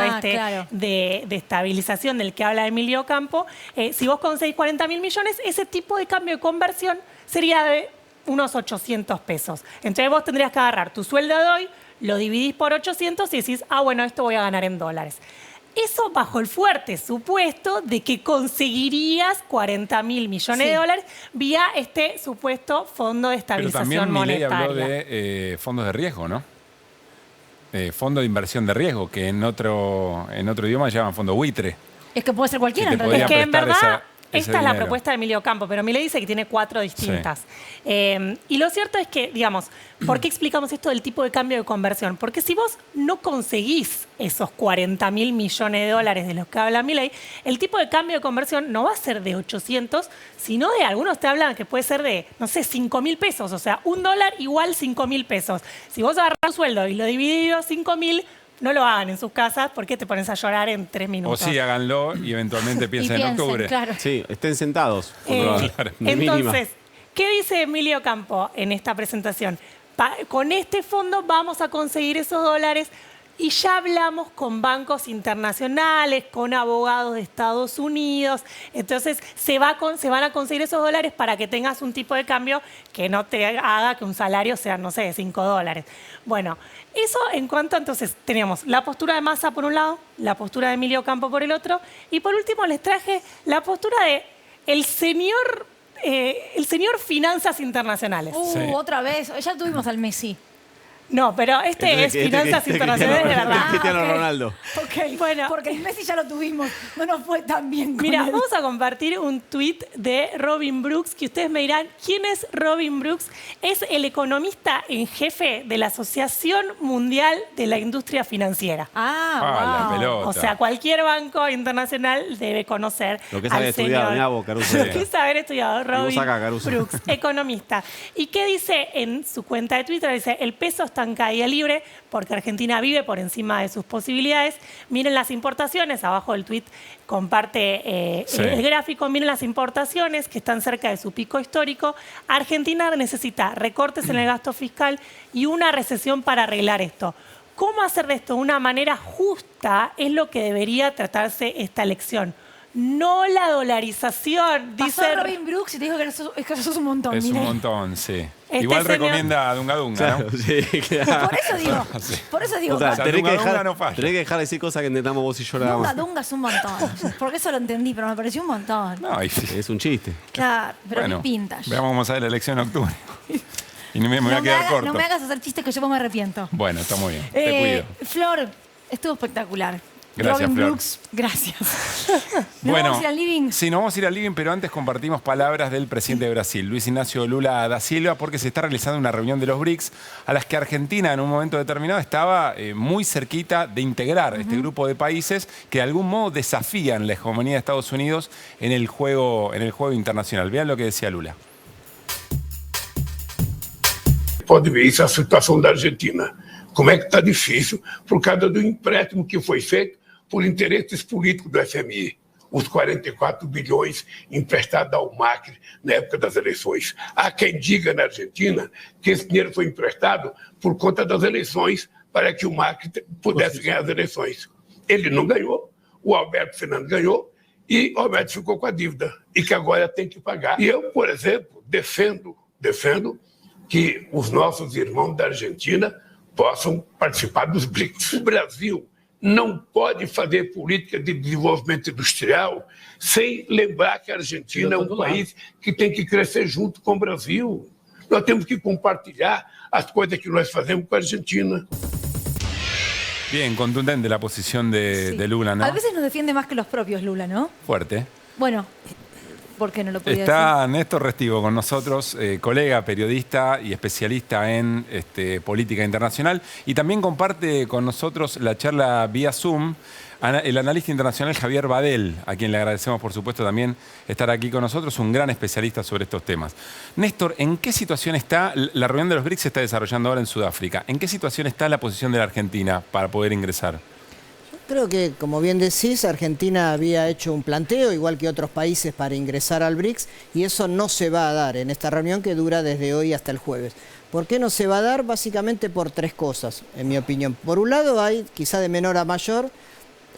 de estabilización del que habla Emilio Campo, si vos conseguís 40.000 millones, ese tipo de cambio de conversión sería de unos 800 pesos. Entonces vos tendrías que agarrar tu sueldo de hoy, lo dividís por 800 y decís, bueno, esto voy a ganar en dólares. Eso bajo el fuerte supuesto de que conseguirías 40.000 millones de dólares vía este supuesto fondo de estabilización monetaria. Pero también Milei habló de fondos de riesgo, ¿no? Fondo de inversión de riesgo, que en otro idioma llaman fondo buitre. Es que puede ser cualquiera, en realidad. Es que en verdad esta es la dinero. propuesta de Emilio Campo, pero Milei dice que tiene 4 distintas. Y lo cierto es que, digamos, ¿por qué explicamos esto del tipo de cambio de conversión? Porque si vos no conseguís esos 40.000 millones de dólares de los que habla Milei, el tipo de cambio de conversión no va a ser de 800, sino de, algunos te hablan que puede ser de, no sé, 5.000 pesos. O sea, $1 igual 5.000 pesos. Si vos agarrás un sueldo y lo dividís 5.000, no lo hagan en sus casas porque te pones a llorar en 3 minutos. O sí, háganlo y eventualmente piensen en octubre. Claro. Sí, estén sentados. Claro. Entonces, ¿qué dice Emilio Campo en esta presentación? Con este fondo vamos a conseguir esos dólares y ya hablamos con bancos internacionales, con abogados de Estados Unidos. Entonces, se van a conseguir esos dólares para que tengas un tipo de cambio que no te haga que un salario sea, no sé, $5. Bueno, eso en cuanto, entonces, teníamos la postura de Massa por un lado, la postura de Emilio Campo por el otro, y por último les traje la postura de el señor Finanzas Internacionales. Otra vez. Ya tuvimos al Messi. No, pero es Finanzas Internacionales de verdad. Cristiano Ronaldo. Ok, bueno, porque el Messi ya lo tuvimos. No nos fue tan bien con Mira, él. vamos a compartir un tuit de Robin Brooks, que ustedes me dirán, ¿quién es Robin Brooks? Es el economista en jefe de la Asociación Mundial de la Industria Financiera. La pelota. O sea, cualquier banco internacional debe conocer lo que es haber estudiado, mirá vos, Caruso. Lo que es haber estudiado, Robin Brooks, economista. ¿Y qué dice en su cuenta de Twitter? Dice, el peso está en caída libre porque Argentina vive por encima de sus posibilidades. Miren las importaciones, abajo del tuit comparte el gráfico, miren las importaciones que están cerca de su pico histórico. Argentina necesita recortes en el gasto fiscal y una recesión para arreglar esto. ¿Cómo hacer de esto de una manera justa? Es lo que debería tratarse esta elección. No la dolarización. Pasó dice Robin Brooks y te dijo que eso es un montón. Es un montón, sí. Igual recomienda a Dunga Dunga, ¿no? Sí, claro. Por eso digo. O sea, tenés que no dejar de decir cosas que intentamos vos y yo nada más. Dunga es un montón. Porque eso lo entendí, pero me pareció un montón. No, es un chiste. Claro, pero bueno, qué pintas. Veamos cómo sale la elección en octubre. Y me voy a quedar corto. No me hagas hacer chistes que yo me arrepiento. Bueno, está muy bien. Te cuido. Flor, estuvo espectacular. Gracias, Robin Flor. Brooks, gracias. Bueno, vamos a ir al living. Sí, nos vamos a ir al living, pero antes compartimos palabras del presidente de Brasil, Luis Ignacio Lula da Silva, porque se está realizando una reunión de los BRICS a las que Argentina en un momento determinado estaba muy cerquita de integrar este grupo de países que de algún modo desafían la hegemonía de Estados Unidos en el juego internacional. Vean lo que decía Lula. Pode ver isso, a situação da Argentina. Como é que está difícil por causa do empréstimo que foi feito por interesses políticos do FMI. Os 44 bilhões emprestados ao Macri na época das eleições. Há quem diga na Argentina que esse dinheiro foi emprestado por conta das eleições para que o Macri pudesse ganhar as eleições. Ele não ganhou, o Alberto Fernandes ganhou e o Alberto ficou com a dívida e que agora tem que pagar. E eu, por exemplo, defendo que os nossos irmãos da Argentina possam participar dos BRICS. O Brasil não pode fazer política de desenvolvimento industrial sem lembrar que a Argentina é um país que tem que crescer junto com o Brasil. Nós temos que compartilhar as coisas que nós fazemos com a Argentina. Bien, contundente la posición de Lula, ¿no? A veces nos defiende más que los propios Lula, ¿no? Fuerte. Bueno, ¿por qué no lo podía Está decir? Néstor Restivo con nosotros, colega, periodista y especialista en política internacional. Y también comparte con nosotros la charla vía Zoom el analista internacional Javier Badel, a quien le agradecemos, por supuesto, también estar aquí con nosotros, un gran especialista sobre estos temas. Néstor, ¿en qué situación está? La reunión de los BRICS se está desarrollando ahora en Sudáfrica. ¿En qué situación está la posición de la Argentina para poder ingresar? Creo que, como bien decís, Argentina había hecho un planteo, igual que otros países, para ingresar al BRICS, y eso no se va a dar en esta reunión que dura desde hoy hasta el jueves. ¿Por qué no se va a dar? Básicamente por 3 cosas, en mi opinión. Por un lado, hay, quizá de menor a mayor,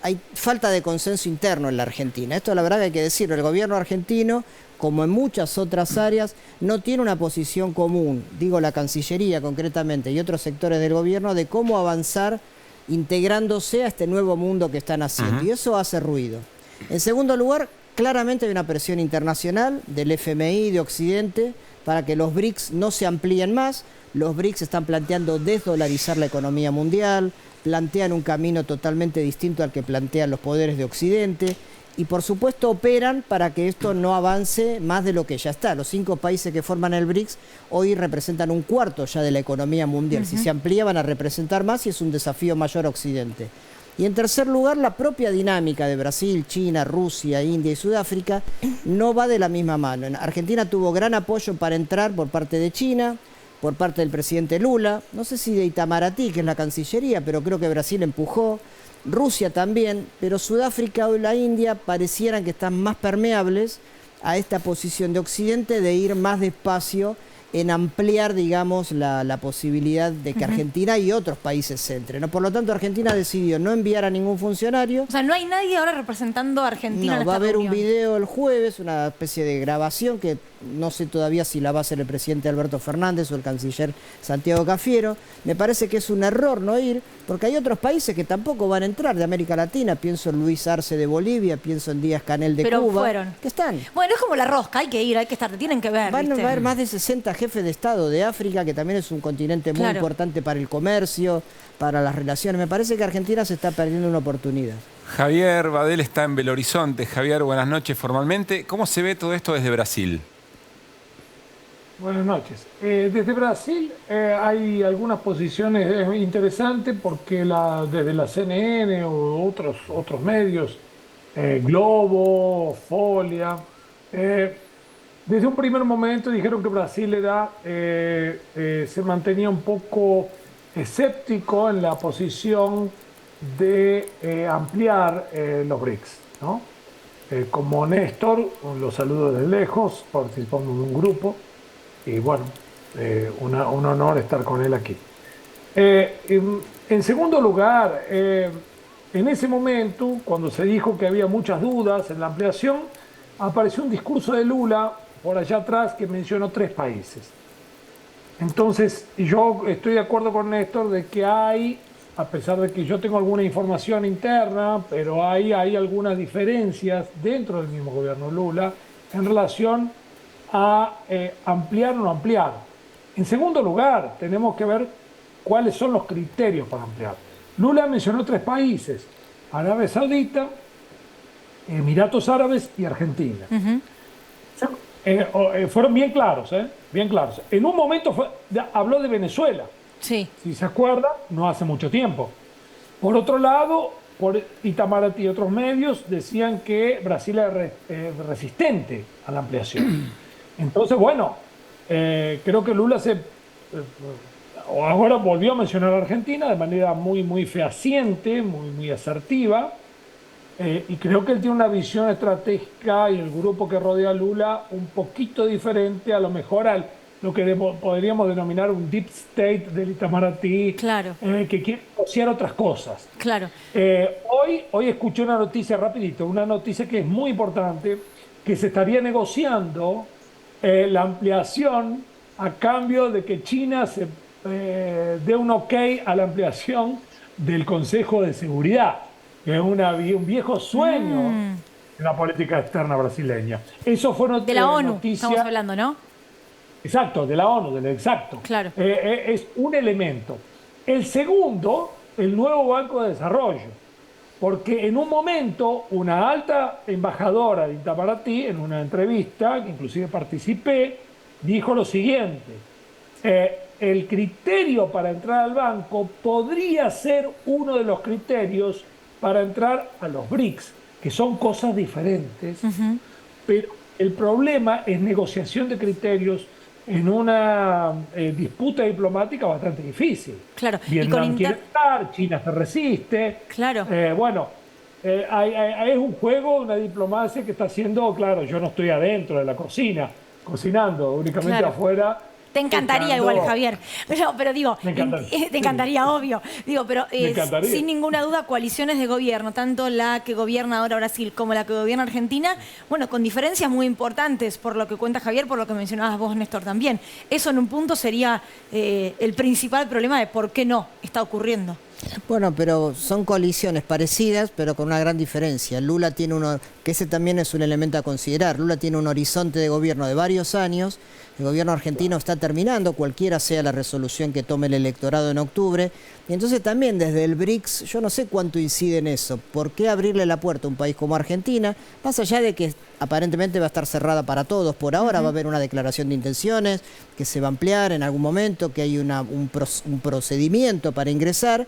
hay falta de consenso interno en la Argentina. Esto la verdad que hay que decirlo. El gobierno argentino, como en muchas otras áreas, no tiene una posición común, digo la Cancillería concretamente y otros sectores del gobierno, de cómo avanzar integrándose a este nuevo mundo que están haciendo. Y eso hace ruido. En segundo lugar, claramente hay una presión internacional del FMI, de Occidente, para que los BRICS no se amplíen más. Los BRICS están planteando desdolarizar la economía mundial, plantean un camino totalmente distinto al que plantean los poderes de Occidente y por supuesto operan para que esto no avance más de lo que ya está. Los 5 países que forman el BRICS hoy representan 1/4 ya de la economía mundial. Si se amplía van a representar más y es un desafío mayor a Occidente. Y en tercer lugar, la propia dinámica de Brasil, China, Rusia, India y Sudáfrica no va de la misma mano. Argentina tuvo gran apoyo para entrar por parte de China, por parte del presidente Lula, no sé si de Itamaraty, que es la Cancillería, pero creo que Brasil empujó, Rusia también, pero Sudáfrica o la India parecieran que están más permeables a esta posición de Occidente de ir más despacio en ampliar, digamos, la posibilidad de que Argentina y otros países entren, ¿no? Por lo tanto, Argentina decidió no enviar a ningún funcionario. O sea, no hay nadie ahora representando a Argentina en esta va a haber reunión. un video el jueves, una especie de grabación que no sé todavía si la va a hacer el presidente Alberto Fernández o el canciller Santiago Cafiero. Me parece que es un error no ir, porque hay otros países que tampoco van a entrar de América Latina. Pienso en Luis Arce de Bolivia, pienso en Díaz-Canel de Pero Cuba. fueron. Que están. Bueno, es como la rosca, hay que ir, hay que estar, te tienen que ver. Va a ¿viste? haber más de 60 jefes de Estado de África, que también es un continente muy importante para el comercio, para las relaciones. Me parece que Argentina se está perdiendo una oportunidad. Javier Badel está en Belo Horizonte. Javier, buenas noches formalmente. ¿Cómo se ve todo esto desde Brasil? Buenas noches. Desde Brasil hay algunas posiciones interesantes porque desde la CNN o otros medios, Globo, Folia, desde un primer momento dijeron que Brasil se mantenía un poco escéptico en la posición de ampliar los BRICS, ¿no? Como Néstor, lo saludo desde lejos, participamos en un grupo. Y bueno, un honor estar con él aquí. En segundo lugar, en ese momento, cuando se dijo que había muchas dudas en la ampliación, apareció un discurso de Lula por allá atrás que mencionó 3 países. Entonces, yo estoy de acuerdo con Néstor de que hay, a pesar de que yo tengo alguna información interna, pero hay algunas diferencias dentro del mismo gobierno Lula en relación a ampliar o no ampliar. En segundo lugar, tenemos que ver cuáles son los criterios para ampliar. Lula mencionó 3 países: Arabia Saudita, Emiratos Árabes y Argentina. Fueron bien claros, bien claros. En un momento habló de Venezuela. Sí. Si se acuerda, no hace mucho tiempo. Por otro lado, por Itamaraty y otros medios decían que Brasil era resistente a la ampliación. Entonces, bueno, creo que Lula ahora volvió a mencionar a Argentina de manera muy fehaciente, muy asertiva, y creo que él tiene una visión estratégica y el grupo que rodea a Lula un poquito diferente a lo mejor a lo que podríamos denominar un deep state del Itamaraty, que quiere negociar otras cosas. Claro. Hoy escuché una noticia rapidito, una noticia que es muy importante, que se estaría negociando la ampliación a cambio de que China se dé un ok a la ampliación del Consejo de Seguridad, que es un viejo sueño en la política externa brasileña. Eso fue de la ONU, noticia, estamos hablando, ¿no? Exacto, de la ONU, exacto. Claro. Es un elemento. El segundo, el nuevo Banco de Desarrollo. Porque en un momento una alta embajadora de Itamaraty, en una entrevista, que inclusive participé, dijo lo siguiente: el criterio para entrar al banco podría ser uno de los criterios para entrar a los BRICS, que son cosas diferentes, pero el problema es negociación de criterios en una disputa diplomática bastante difícil. Claro. Vietnam quiere estar, China se resiste. Claro. Es un juego, una diplomacia que está haciendo, claro, yo no estoy adentro de la cocina, cocinando, únicamente afuera, Te encantaría igual, Javier. Pero digo, te encantaría, obvio. Digo, pero sin ninguna duda, coaliciones de gobierno, tanto la que gobierna ahora Brasil como la que gobierna Argentina, bueno, con diferencias muy importantes, por lo que cuenta Javier, por lo que mencionabas vos, Néstor, también. Eso en un punto sería el principal problema de por qué no está ocurriendo. Bueno, pero son coaliciones parecidas, pero con una gran diferencia. Lula tiene que ese también es un elemento a considerar. Lula tiene un horizonte de gobierno de varios años. El gobierno argentino está terminando, cualquiera sea la resolución que tome el electorado en octubre. Y entonces también desde el BRICS, yo no sé cuánto incide en eso. ¿Por qué abrirle la puerta a un país como Argentina? Más allá de que aparentemente va a estar cerrada para todos. Por ahora va a haber una declaración de intenciones que se va a ampliar en algún momento, que hay un procedimiento para ingresar.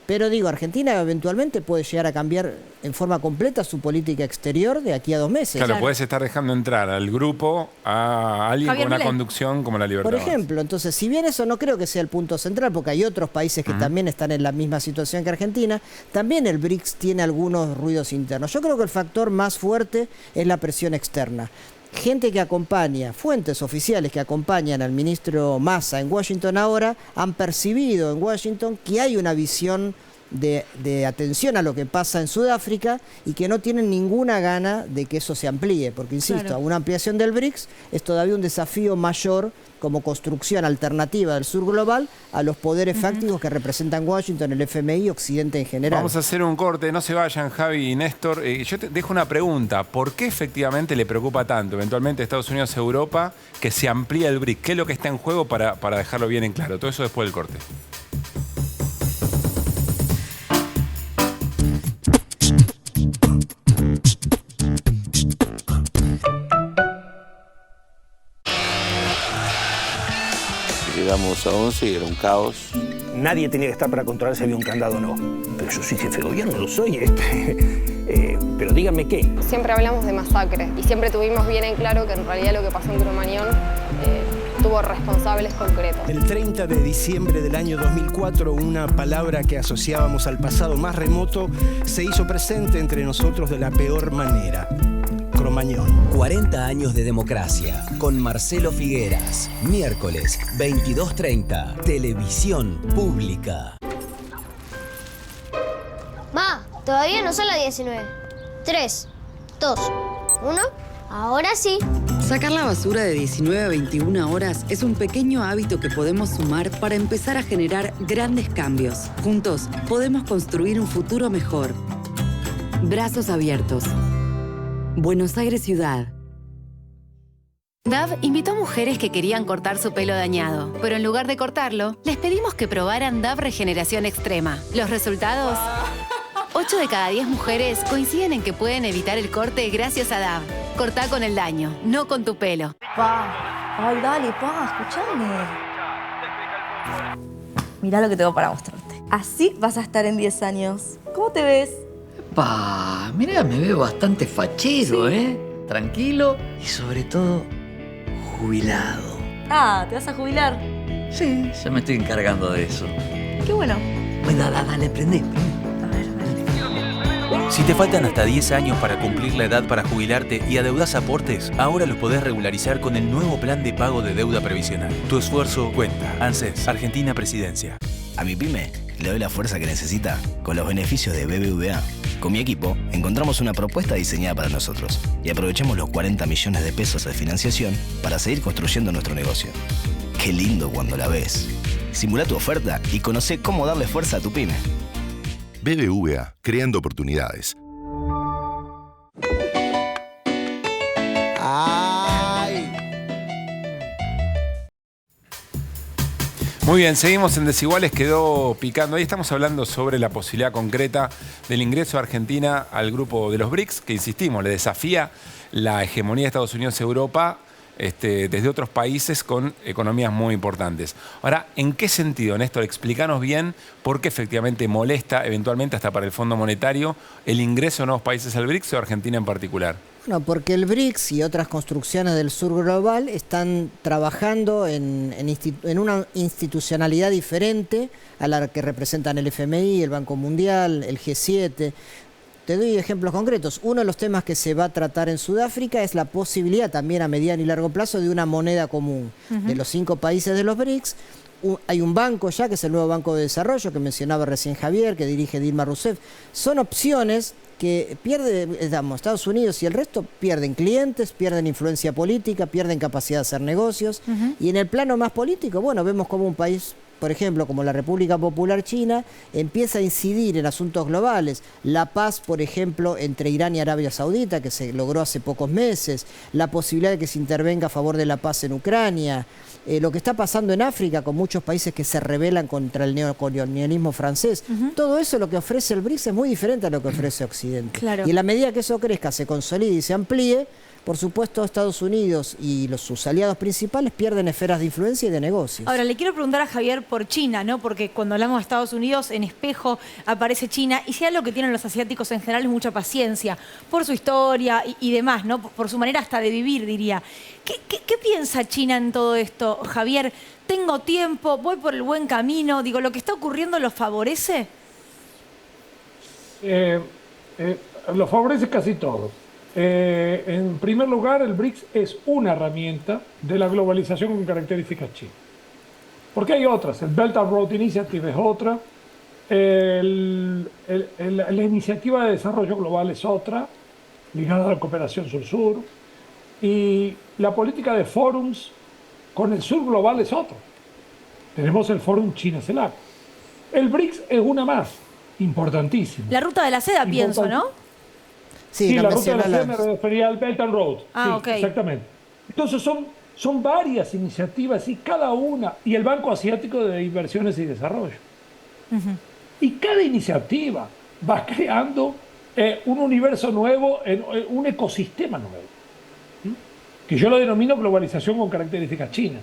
Pero digo, Argentina eventualmente puede llegar a cambiar en forma completa su política exterior de aquí a 2 meses. Claro, puedes estar dejando entrar al grupo a alguien con una conducción como la Libertad. Por ejemplo, entonces, si bien eso no creo que sea el punto central, porque hay otros países que también están en la misma situación que Argentina, también el BRICS tiene algunos ruidos internos. Yo creo que el factor más fuerte es la presión externa. Gente que acompaña, fuentes oficiales que acompañan al ministro Massa en Washington ahora, han percibido en Washington que hay una visión de atención a lo que pasa en Sudáfrica y que no tienen ninguna gana de que eso se amplíe, porque insisto, una ampliación del BRICS es todavía un desafío mayor como construcción alternativa del sur global a los poderes fácticos que representan Washington, el FMI y Occidente en general. Vamos a hacer un corte, no se vayan, Javi y Néstor. Yo te dejo una pregunta, ¿por qué efectivamente le preocupa tanto eventualmente a Estados Unidos y Europa que se amplíe el BRICS? ¿Qué es lo que está en juego para dejarlo bien en claro? Todo eso después del corte. Llegamos a 11 y era un caos. Nadie tenía que estar para controlar si había un candado o no. Pero yo soy jefe de gobierno, lo soy. Pero díganme qué. Siempre hablamos de masacre y siempre tuvimos bien en claro que en realidad lo que pasó en Cromañón tuvo responsables concretos. El 30 de diciembre del año 2004, una palabra que asociábamos al pasado más remoto se hizo presente entre nosotros de la peor manera. Cromañón. 40 años de democracia con Marcelo Figueras. Miércoles, 22:30. Televisión Pública. Ma, todavía no son las 19. 3, 2, 1. Ahora sí. Sacar la basura de 19 a 21 horas es un pequeño hábito que podemos sumar para empezar a generar grandes cambios. Juntos podemos construir un futuro mejor. Brazos abiertos. Buenos Aires Ciudad. Dove invitó a mujeres que querían cortar su pelo dañado, pero en lugar de cortarlo, les pedimos que probaran Dove Regeneración Extrema. ¿Los resultados? 8 de cada 10 mujeres coinciden en que pueden evitar el corte gracias a Dove. Cortá con el daño, no con tu pelo. Ay, dale, escuchame. Mirá lo que tengo para mostrarte. Así vas a estar en 10 años. ¿Cómo te ves? Mirá, me veo bastante fachero, tranquilo y sobre todo jubilado. Ah, ¿te vas a jubilar? Sí, ya me estoy encargando de eso. Qué bueno. Bueno, dale, prendé. Si te faltan hasta 10 años para cumplir la edad para jubilarte y adeudás aportes, ahora los podés regularizar con el nuevo plan de pago de deuda previsional. Tu esfuerzo cuenta. ANSES, Argentina Presidencia. A mi pyme le doy la fuerza que necesita con los beneficios de BBVA. Con mi equipo encontramos una propuesta diseñada para nosotros y aprovechamos los 40 millones de pesos de financiación para seguir construyendo nuestro negocio. Qué lindo cuando la ves. Simula tu oferta y conoce cómo darle fuerza a tu pyme. BBVA, creando oportunidades. Muy bien, seguimos en Desiguales, quedó picando. Ahí estamos hablando sobre la posibilidad concreta del ingreso de Argentina al grupo de los BRICS, que insistimos, le desafía la hegemonía de Estados Unidos y Europa desde otros países con economías muy importantes. Ahora, ¿en qué sentido, Néstor? Explícanos bien por qué efectivamente molesta, eventualmente hasta para el Fondo Monetario, el ingreso de nuevos países al BRICS o Argentina en particular. Bueno, porque el BRICS y otras construcciones del sur global están trabajando en una institucionalidad diferente a la que representan el FMI, el Banco Mundial, el G7. Te doy ejemplos concretos. Uno de los temas que se va a tratar en Sudáfrica es la posibilidad también a mediano y largo plazo de una moneda común. De los 5 países de los BRICS, hay un banco ya, que es el nuevo Banco de Desarrollo, que mencionaba recién Javier, que dirige Dilma Rousseff. Son opciones que Estados Unidos y el resto pierden clientes, pierden influencia política, pierden capacidad de hacer negocios. Y en el plano más político, bueno, vemos como un país, por ejemplo, como la República Popular China, empieza a incidir en asuntos globales. La paz, por ejemplo, entre Irán y Arabia Saudita, que se logró hace pocos meses. La posibilidad de que se intervenga a favor de la paz en Ucrania. Lo que está pasando en África con muchos países que se rebelan contra el neocolonialismo francés. Todo eso, lo que ofrece el BRICS, es muy diferente a lo que ofrece Occidente. Claro. Y en la medida que eso crezca, se consolide y se amplíe, por supuesto, Estados Unidos y sus aliados principales pierden esferas de influencia y de negocios. Ahora, le quiero preguntar a Javier por China, ¿no? Porque cuando hablamos de Estados Unidos, en espejo aparece China. Y si algo que tienen los asiáticos en general es mucha paciencia, por su historia y demás, ¿no? Por su manera hasta de vivir, diría. ¿Qué piensa China en todo esto, Javier? ¿Tengo tiempo? ¿Voy por el buen camino? Digo, ¿lo que está ocurriendo lo favorece? Lo favorece casi todo. En primer lugar, el BRICS es una herramienta de la globalización con características chinas. Porque hay otras. El Belt and Road Initiative es otra. La iniciativa de desarrollo global es otra, ligada a la cooperación sur-sur. Y la política de forums con el sur global es otra. Tenemos el Fórum China-CELAC. El BRICS es una más, importantísima. La ruta de la seda, pienso, ¿no? Sí, la ruta de la seda me refería al Belt and Road. Ah, sí, ok. Exactamente. Entonces son varias iniciativas y cada una, y el Banco Asiático de Inversiones y Desarrollo. Y cada iniciativa va creando un universo nuevo, un ecosistema nuevo, que yo lo denomino globalización con características chinas.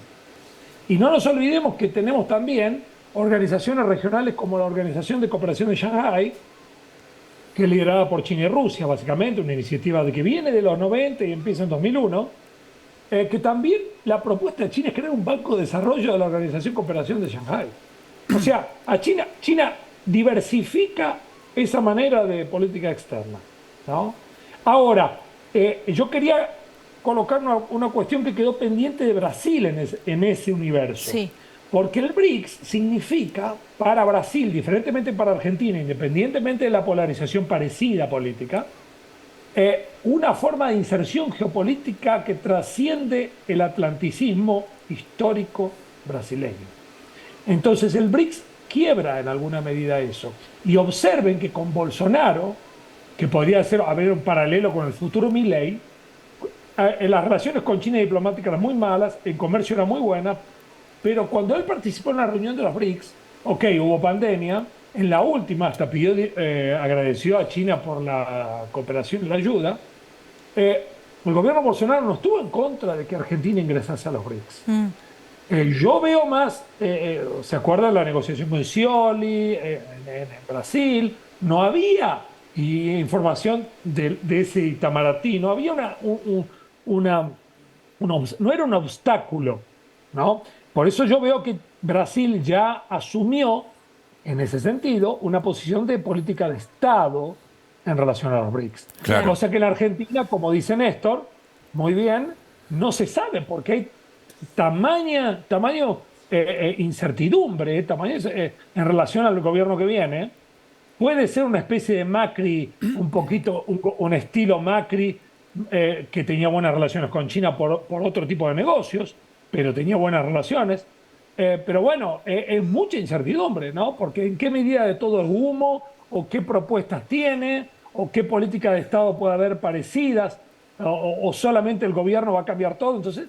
Y no nos olvidemos que tenemos también organizaciones regionales como la Organización de Cooperación de Shanghái, que es liderada por China y Rusia, básicamente, una iniciativa que viene de los 90 y empieza en 2001, que también la propuesta de China es crear un banco de desarrollo de la Organización de Cooperación de Shanghái. O sea, China diversifica esa manera de política externa, ¿no? Ahora, yo quería colocar una cuestión que quedó pendiente de Brasil en ese universo. Sí. Porque el BRICS significa para Brasil, diferentemente para Argentina, independientemente de la polarización parecida política, una forma de inserción geopolítica que trasciende el atlanticismo histórico brasileño. Entonces el BRICS quiebra en alguna medida eso. Y observen que con Bolsonaro, que podría haber un paralelo con el futuro Milei, las relaciones con China diplomáticas eran muy malas, el comercio era muy buena, pero cuando él participó en la reunión de los BRICS, hubo pandemia, en la última hasta agradeció a China por la cooperación y la ayuda. El gobierno Bolsonaro no estuvo en contra de que Argentina ingresase a los BRICS. Yo veo más, ¿se acuerdan la negociación con Scioli en Brasil? No había información de ese Itamaraty, no había no era un obstáculo, ¿no? Por eso yo veo que Brasil ya asumió, en ese sentido, una posición de política de Estado en relación a los BRICS. Claro. Cosa que en la Argentina, como dice Néstor, muy bien, no se sabe porque hay tamaño incertidumbre, en relación al gobierno que viene. Puede ser una especie de Macri, un estilo Macri, que tenía buenas relaciones con China por otro tipo de negocios, pero tenía buenas relaciones. Pero bueno, es mucha incertidumbre, ¿no? Porque en qué medida de todo es humo, o qué propuestas tiene, o qué política de Estado puede haber parecidas, o solamente el gobierno va a cambiar todo. Entonces,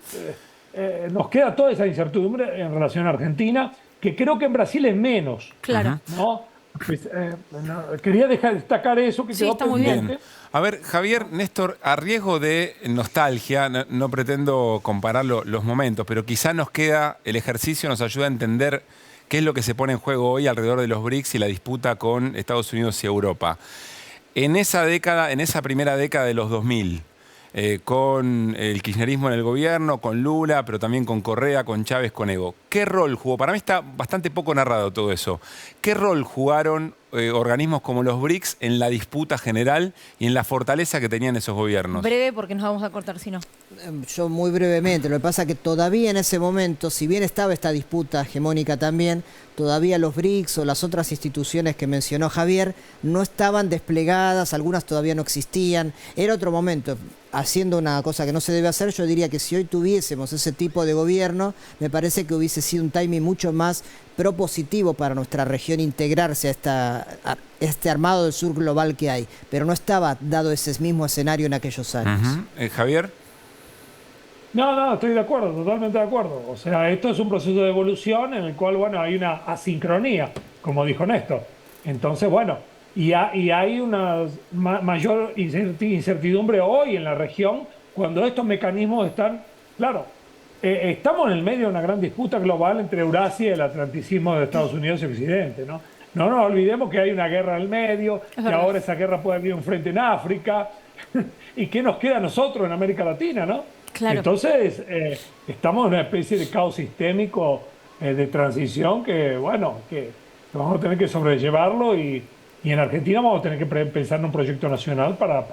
nos queda toda esa incertidumbre en relación a Argentina, que creo que en Brasil es menos. Claro. ¿No? Pues, quería destacar eso que Sí, quedó está muy pendiente. Bien. A ver, Javier, Néstor, a riesgo de nostalgia, no pretendo comparar los momentos, pero quizá nos queda, el ejercicio nos ayuda a entender qué es lo que se pone en juego hoy alrededor de los BRICS y la disputa con Estados Unidos y Europa. En esa primera década de los 2000, con el kirchnerismo en el gobierno, con Lula, pero también con Correa, con Chávez, con Evo. ¿Qué rol jugó? Para mí está bastante poco narrado todo eso. ¿Qué rol jugaron organismos como los BRICS en la disputa general y en la fortaleza que tenían esos gobiernos? Breve, porque nos vamos a cortar si no. Yo muy brevemente, lo que pasa es que todavía en ese momento, si bien estaba esta disputa hegemónica también, todavía los BRICS o las otras instituciones que mencionó Javier no estaban desplegadas, algunas todavía no existían, era otro momento. Haciendo una cosa que no se debe hacer, yo diría que si hoy tuviésemos ese tipo de gobierno, me parece que hubiese sido un timing mucho más propositivo para nuestra región integrarse a este armado del sur global que hay, pero no estaba dado ese mismo escenario en aquellos años. Javier. No, estoy de acuerdo, totalmente de acuerdo. O sea, esto es un proceso de evolución en el cual, bueno, hay una asincronía, como dijo Néstor. Entonces, bueno, y hay una mayor incertidumbre hoy en la región cuando estos mecanismos están, claro, estamos en el medio de una gran disputa global entre Eurasia y el atlanticismo de Estados Unidos y Occidente, ¿no? No nos olvidemos que hay una guerra en el medio, que ahora esa guerra puede abrir un frente en África, y qué nos queda a nosotros en América Latina, ¿no? Claro. Entonces, estamos en una especie de caos sistémico de transición que, bueno, que vamos a tener que sobrellevarlo y en Argentina vamos a tener que pensar en un proyecto nacional para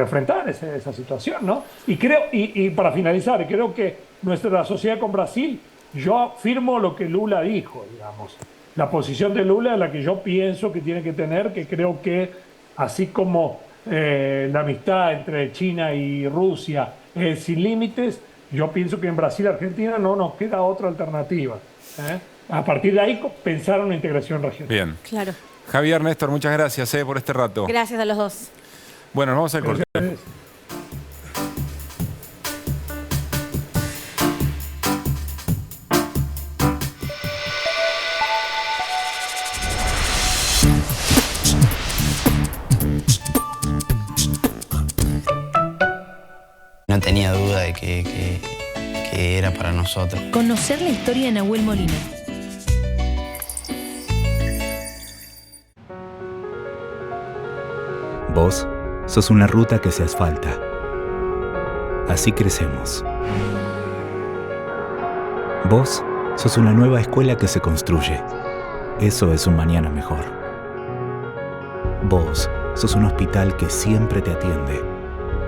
enfrentar esa situación, ¿no? Y para finalizar, creo que nuestra sociedad con Brasil, yo afirmo lo que Lula dijo, digamos. La posición de Lula es la que yo pienso que tiene que tener, que creo que así como la amistad entre China y Rusia es sin límites, yo pienso que en Brasil y Argentina no nos queda otra alternativa. A partir de ahí pensar en una integración regional. Bien. Claro. Javier, Néstor, muchas gracias por este rato. Gracias a los dos. Bueno, nos vamos al corte. No tenía duda de que era para nosotros. Conocer la historia de Nahuel Molina. Vos sos una ruta que se asfalta. Así crecemos. Vos sos una nueva escuela que se construye. Eso es un mañana mejor. Vos sos un hospital que siempre te atiende,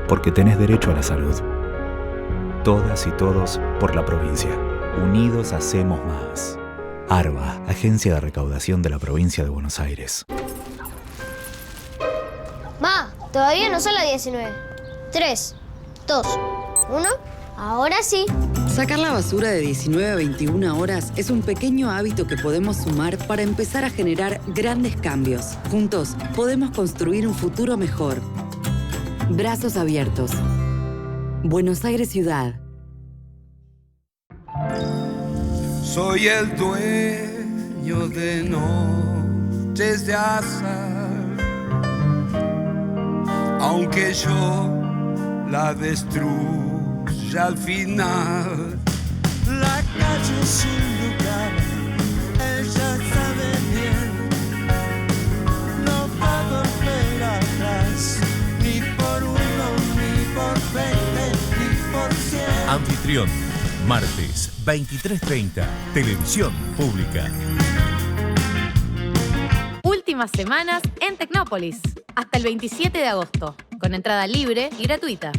porque tenés derecho a la salud. Todas y todos por la provincia. Unidos hacemos más. ARBA, Agencia de Recaudación de la Provincia de Buenos Aires. Ma, todavía no son las 19. 3, 2, 1, ahora sí. Sacar la basura de 19 a 21 horas es un pequeño hábito que podemos sumar para empezar a generar grandes cambios. Juntos podemos construir un futuro mejor. Brazos abiertos. Buenos Aires Ciudad. Soy el dueño de noches de azar, aunque yo la destruya al final. La calle es un lugar, ella sabe bien, no va a volver atrás, ni por uno, ni por 20, ni por 100. Anfitrión, martes, 23:30, Televisión Pública. Últimas semanas en Tecnópolis, hasta el 27 de agosto, con entrada libre y gratuita.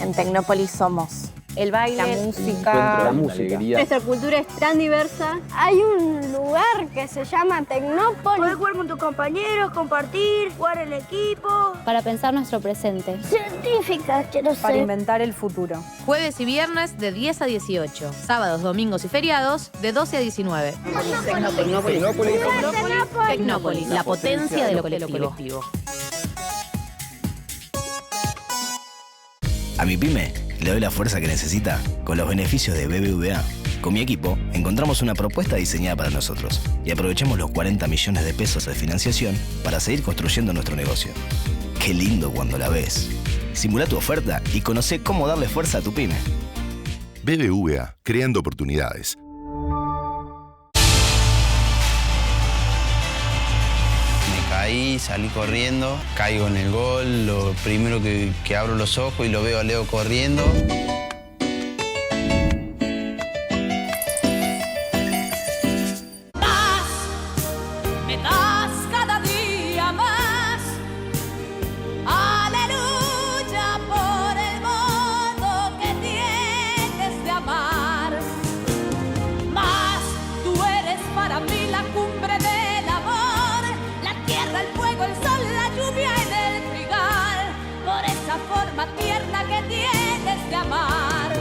En Tecnópolis somos el baile, la música, la alegría. Nuestra cultura es tan diversa. Hay un lugar que se llama Tecnópolis. Poder jugar con tus compañeros, compartir, jugar en equipo. Para pensar nuestro presente. Científicas, quiero ser. Para inventar el futuro. Jueves y viernes de 10 a 18. Sábados, domingos y feriados de 12 a 19. Tecnópolis, la potencia de lo colectivo. A mi pyme le doy la fuerza que necesita con los beneficios de BBVA. Con mi equipo encontramos una propuesta diseñada para nosotros y aprovechemos los 40 millones de pesos de financiación para seguir construyendo nuestro negocio. Qué lindo cuando la ves. Simula tu oferta y conoce cómo darle fuerza a tu pyme. BBVA, creando oportunidades. Caí, salí corriendo, caigo en el gol, lo primero que abro los ojos y lo veo a Leo corriendo. Me das amar.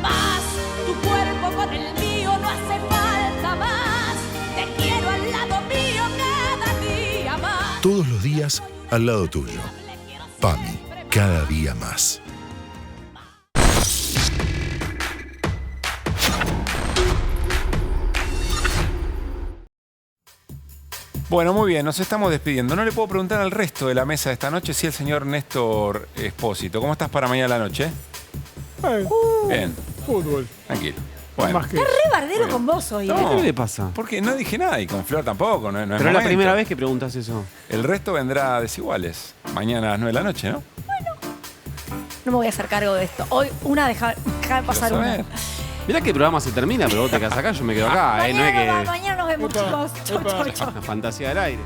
Más tu cuerpo con el mío no hace falta más. Te quiero al lado mío cada día más. Todos los días al lado tuyo. PAMI, cada día más. Bueno, muy bien, nos estamos despidiendo. No le puedo preguntar al resto de la mesa de esta noche si el señor Néstor Espósito. ¿Cómo estás para mañana a la noche? Bien. Fútbol. Tranquilo. Bueno. Estás re bardero con vos hoy. ¿Qué le pasa? Porque no dije nada y con Flor tampoco. No es Pero es la momento. primera vez que preguntas eso. El resto vendrá desiguales. Mañana a las 9 de la noche, ¿no? No me voy a hacer cargo de esto. Hoy una deja pasar una. Mirá que el programa se termina, pero vos te quedás acá, yo me quedo acá. No es que... Mañana nos vemos, chicos. Chau, chau, chau. Una fantasía del aire.